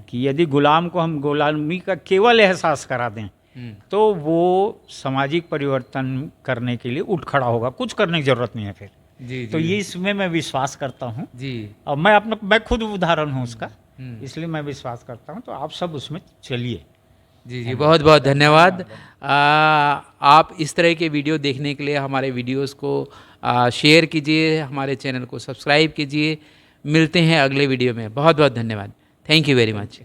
[SPEAKER 1] कि यदि गुलाम को हम गुलामी का केवल एहसास करा दें तो वो सामाजिक परिवर्तन करने के लिए उठ खड़ा होगा, कुछ करने की जरूरत नहीं है फिर।
[SPEAKER 2] जी,
[SPEAKER 1] तो ये इसमें मैं विश्वास करता हूँ
[SPEAKER 2] जी।
[SPEAKER 1] और मैं खुद उदाहरण हूँ उसका, इसलिए मैं विश्वास करता हूँ। तो आप सब उसमें चलिए।
[SPEAKER 2] जी जी, बहुत बहुत धन्यवाद। आप इस तरह के वीडियो देखने के लिए हमारे वीडियोस को शेयर कीजिए, हमारे चैनल को सब्सक्राइब कीजिए। मिलते हैं अगले वीडियो में। बहुत बहुत धन्यवाद। Thank you very much.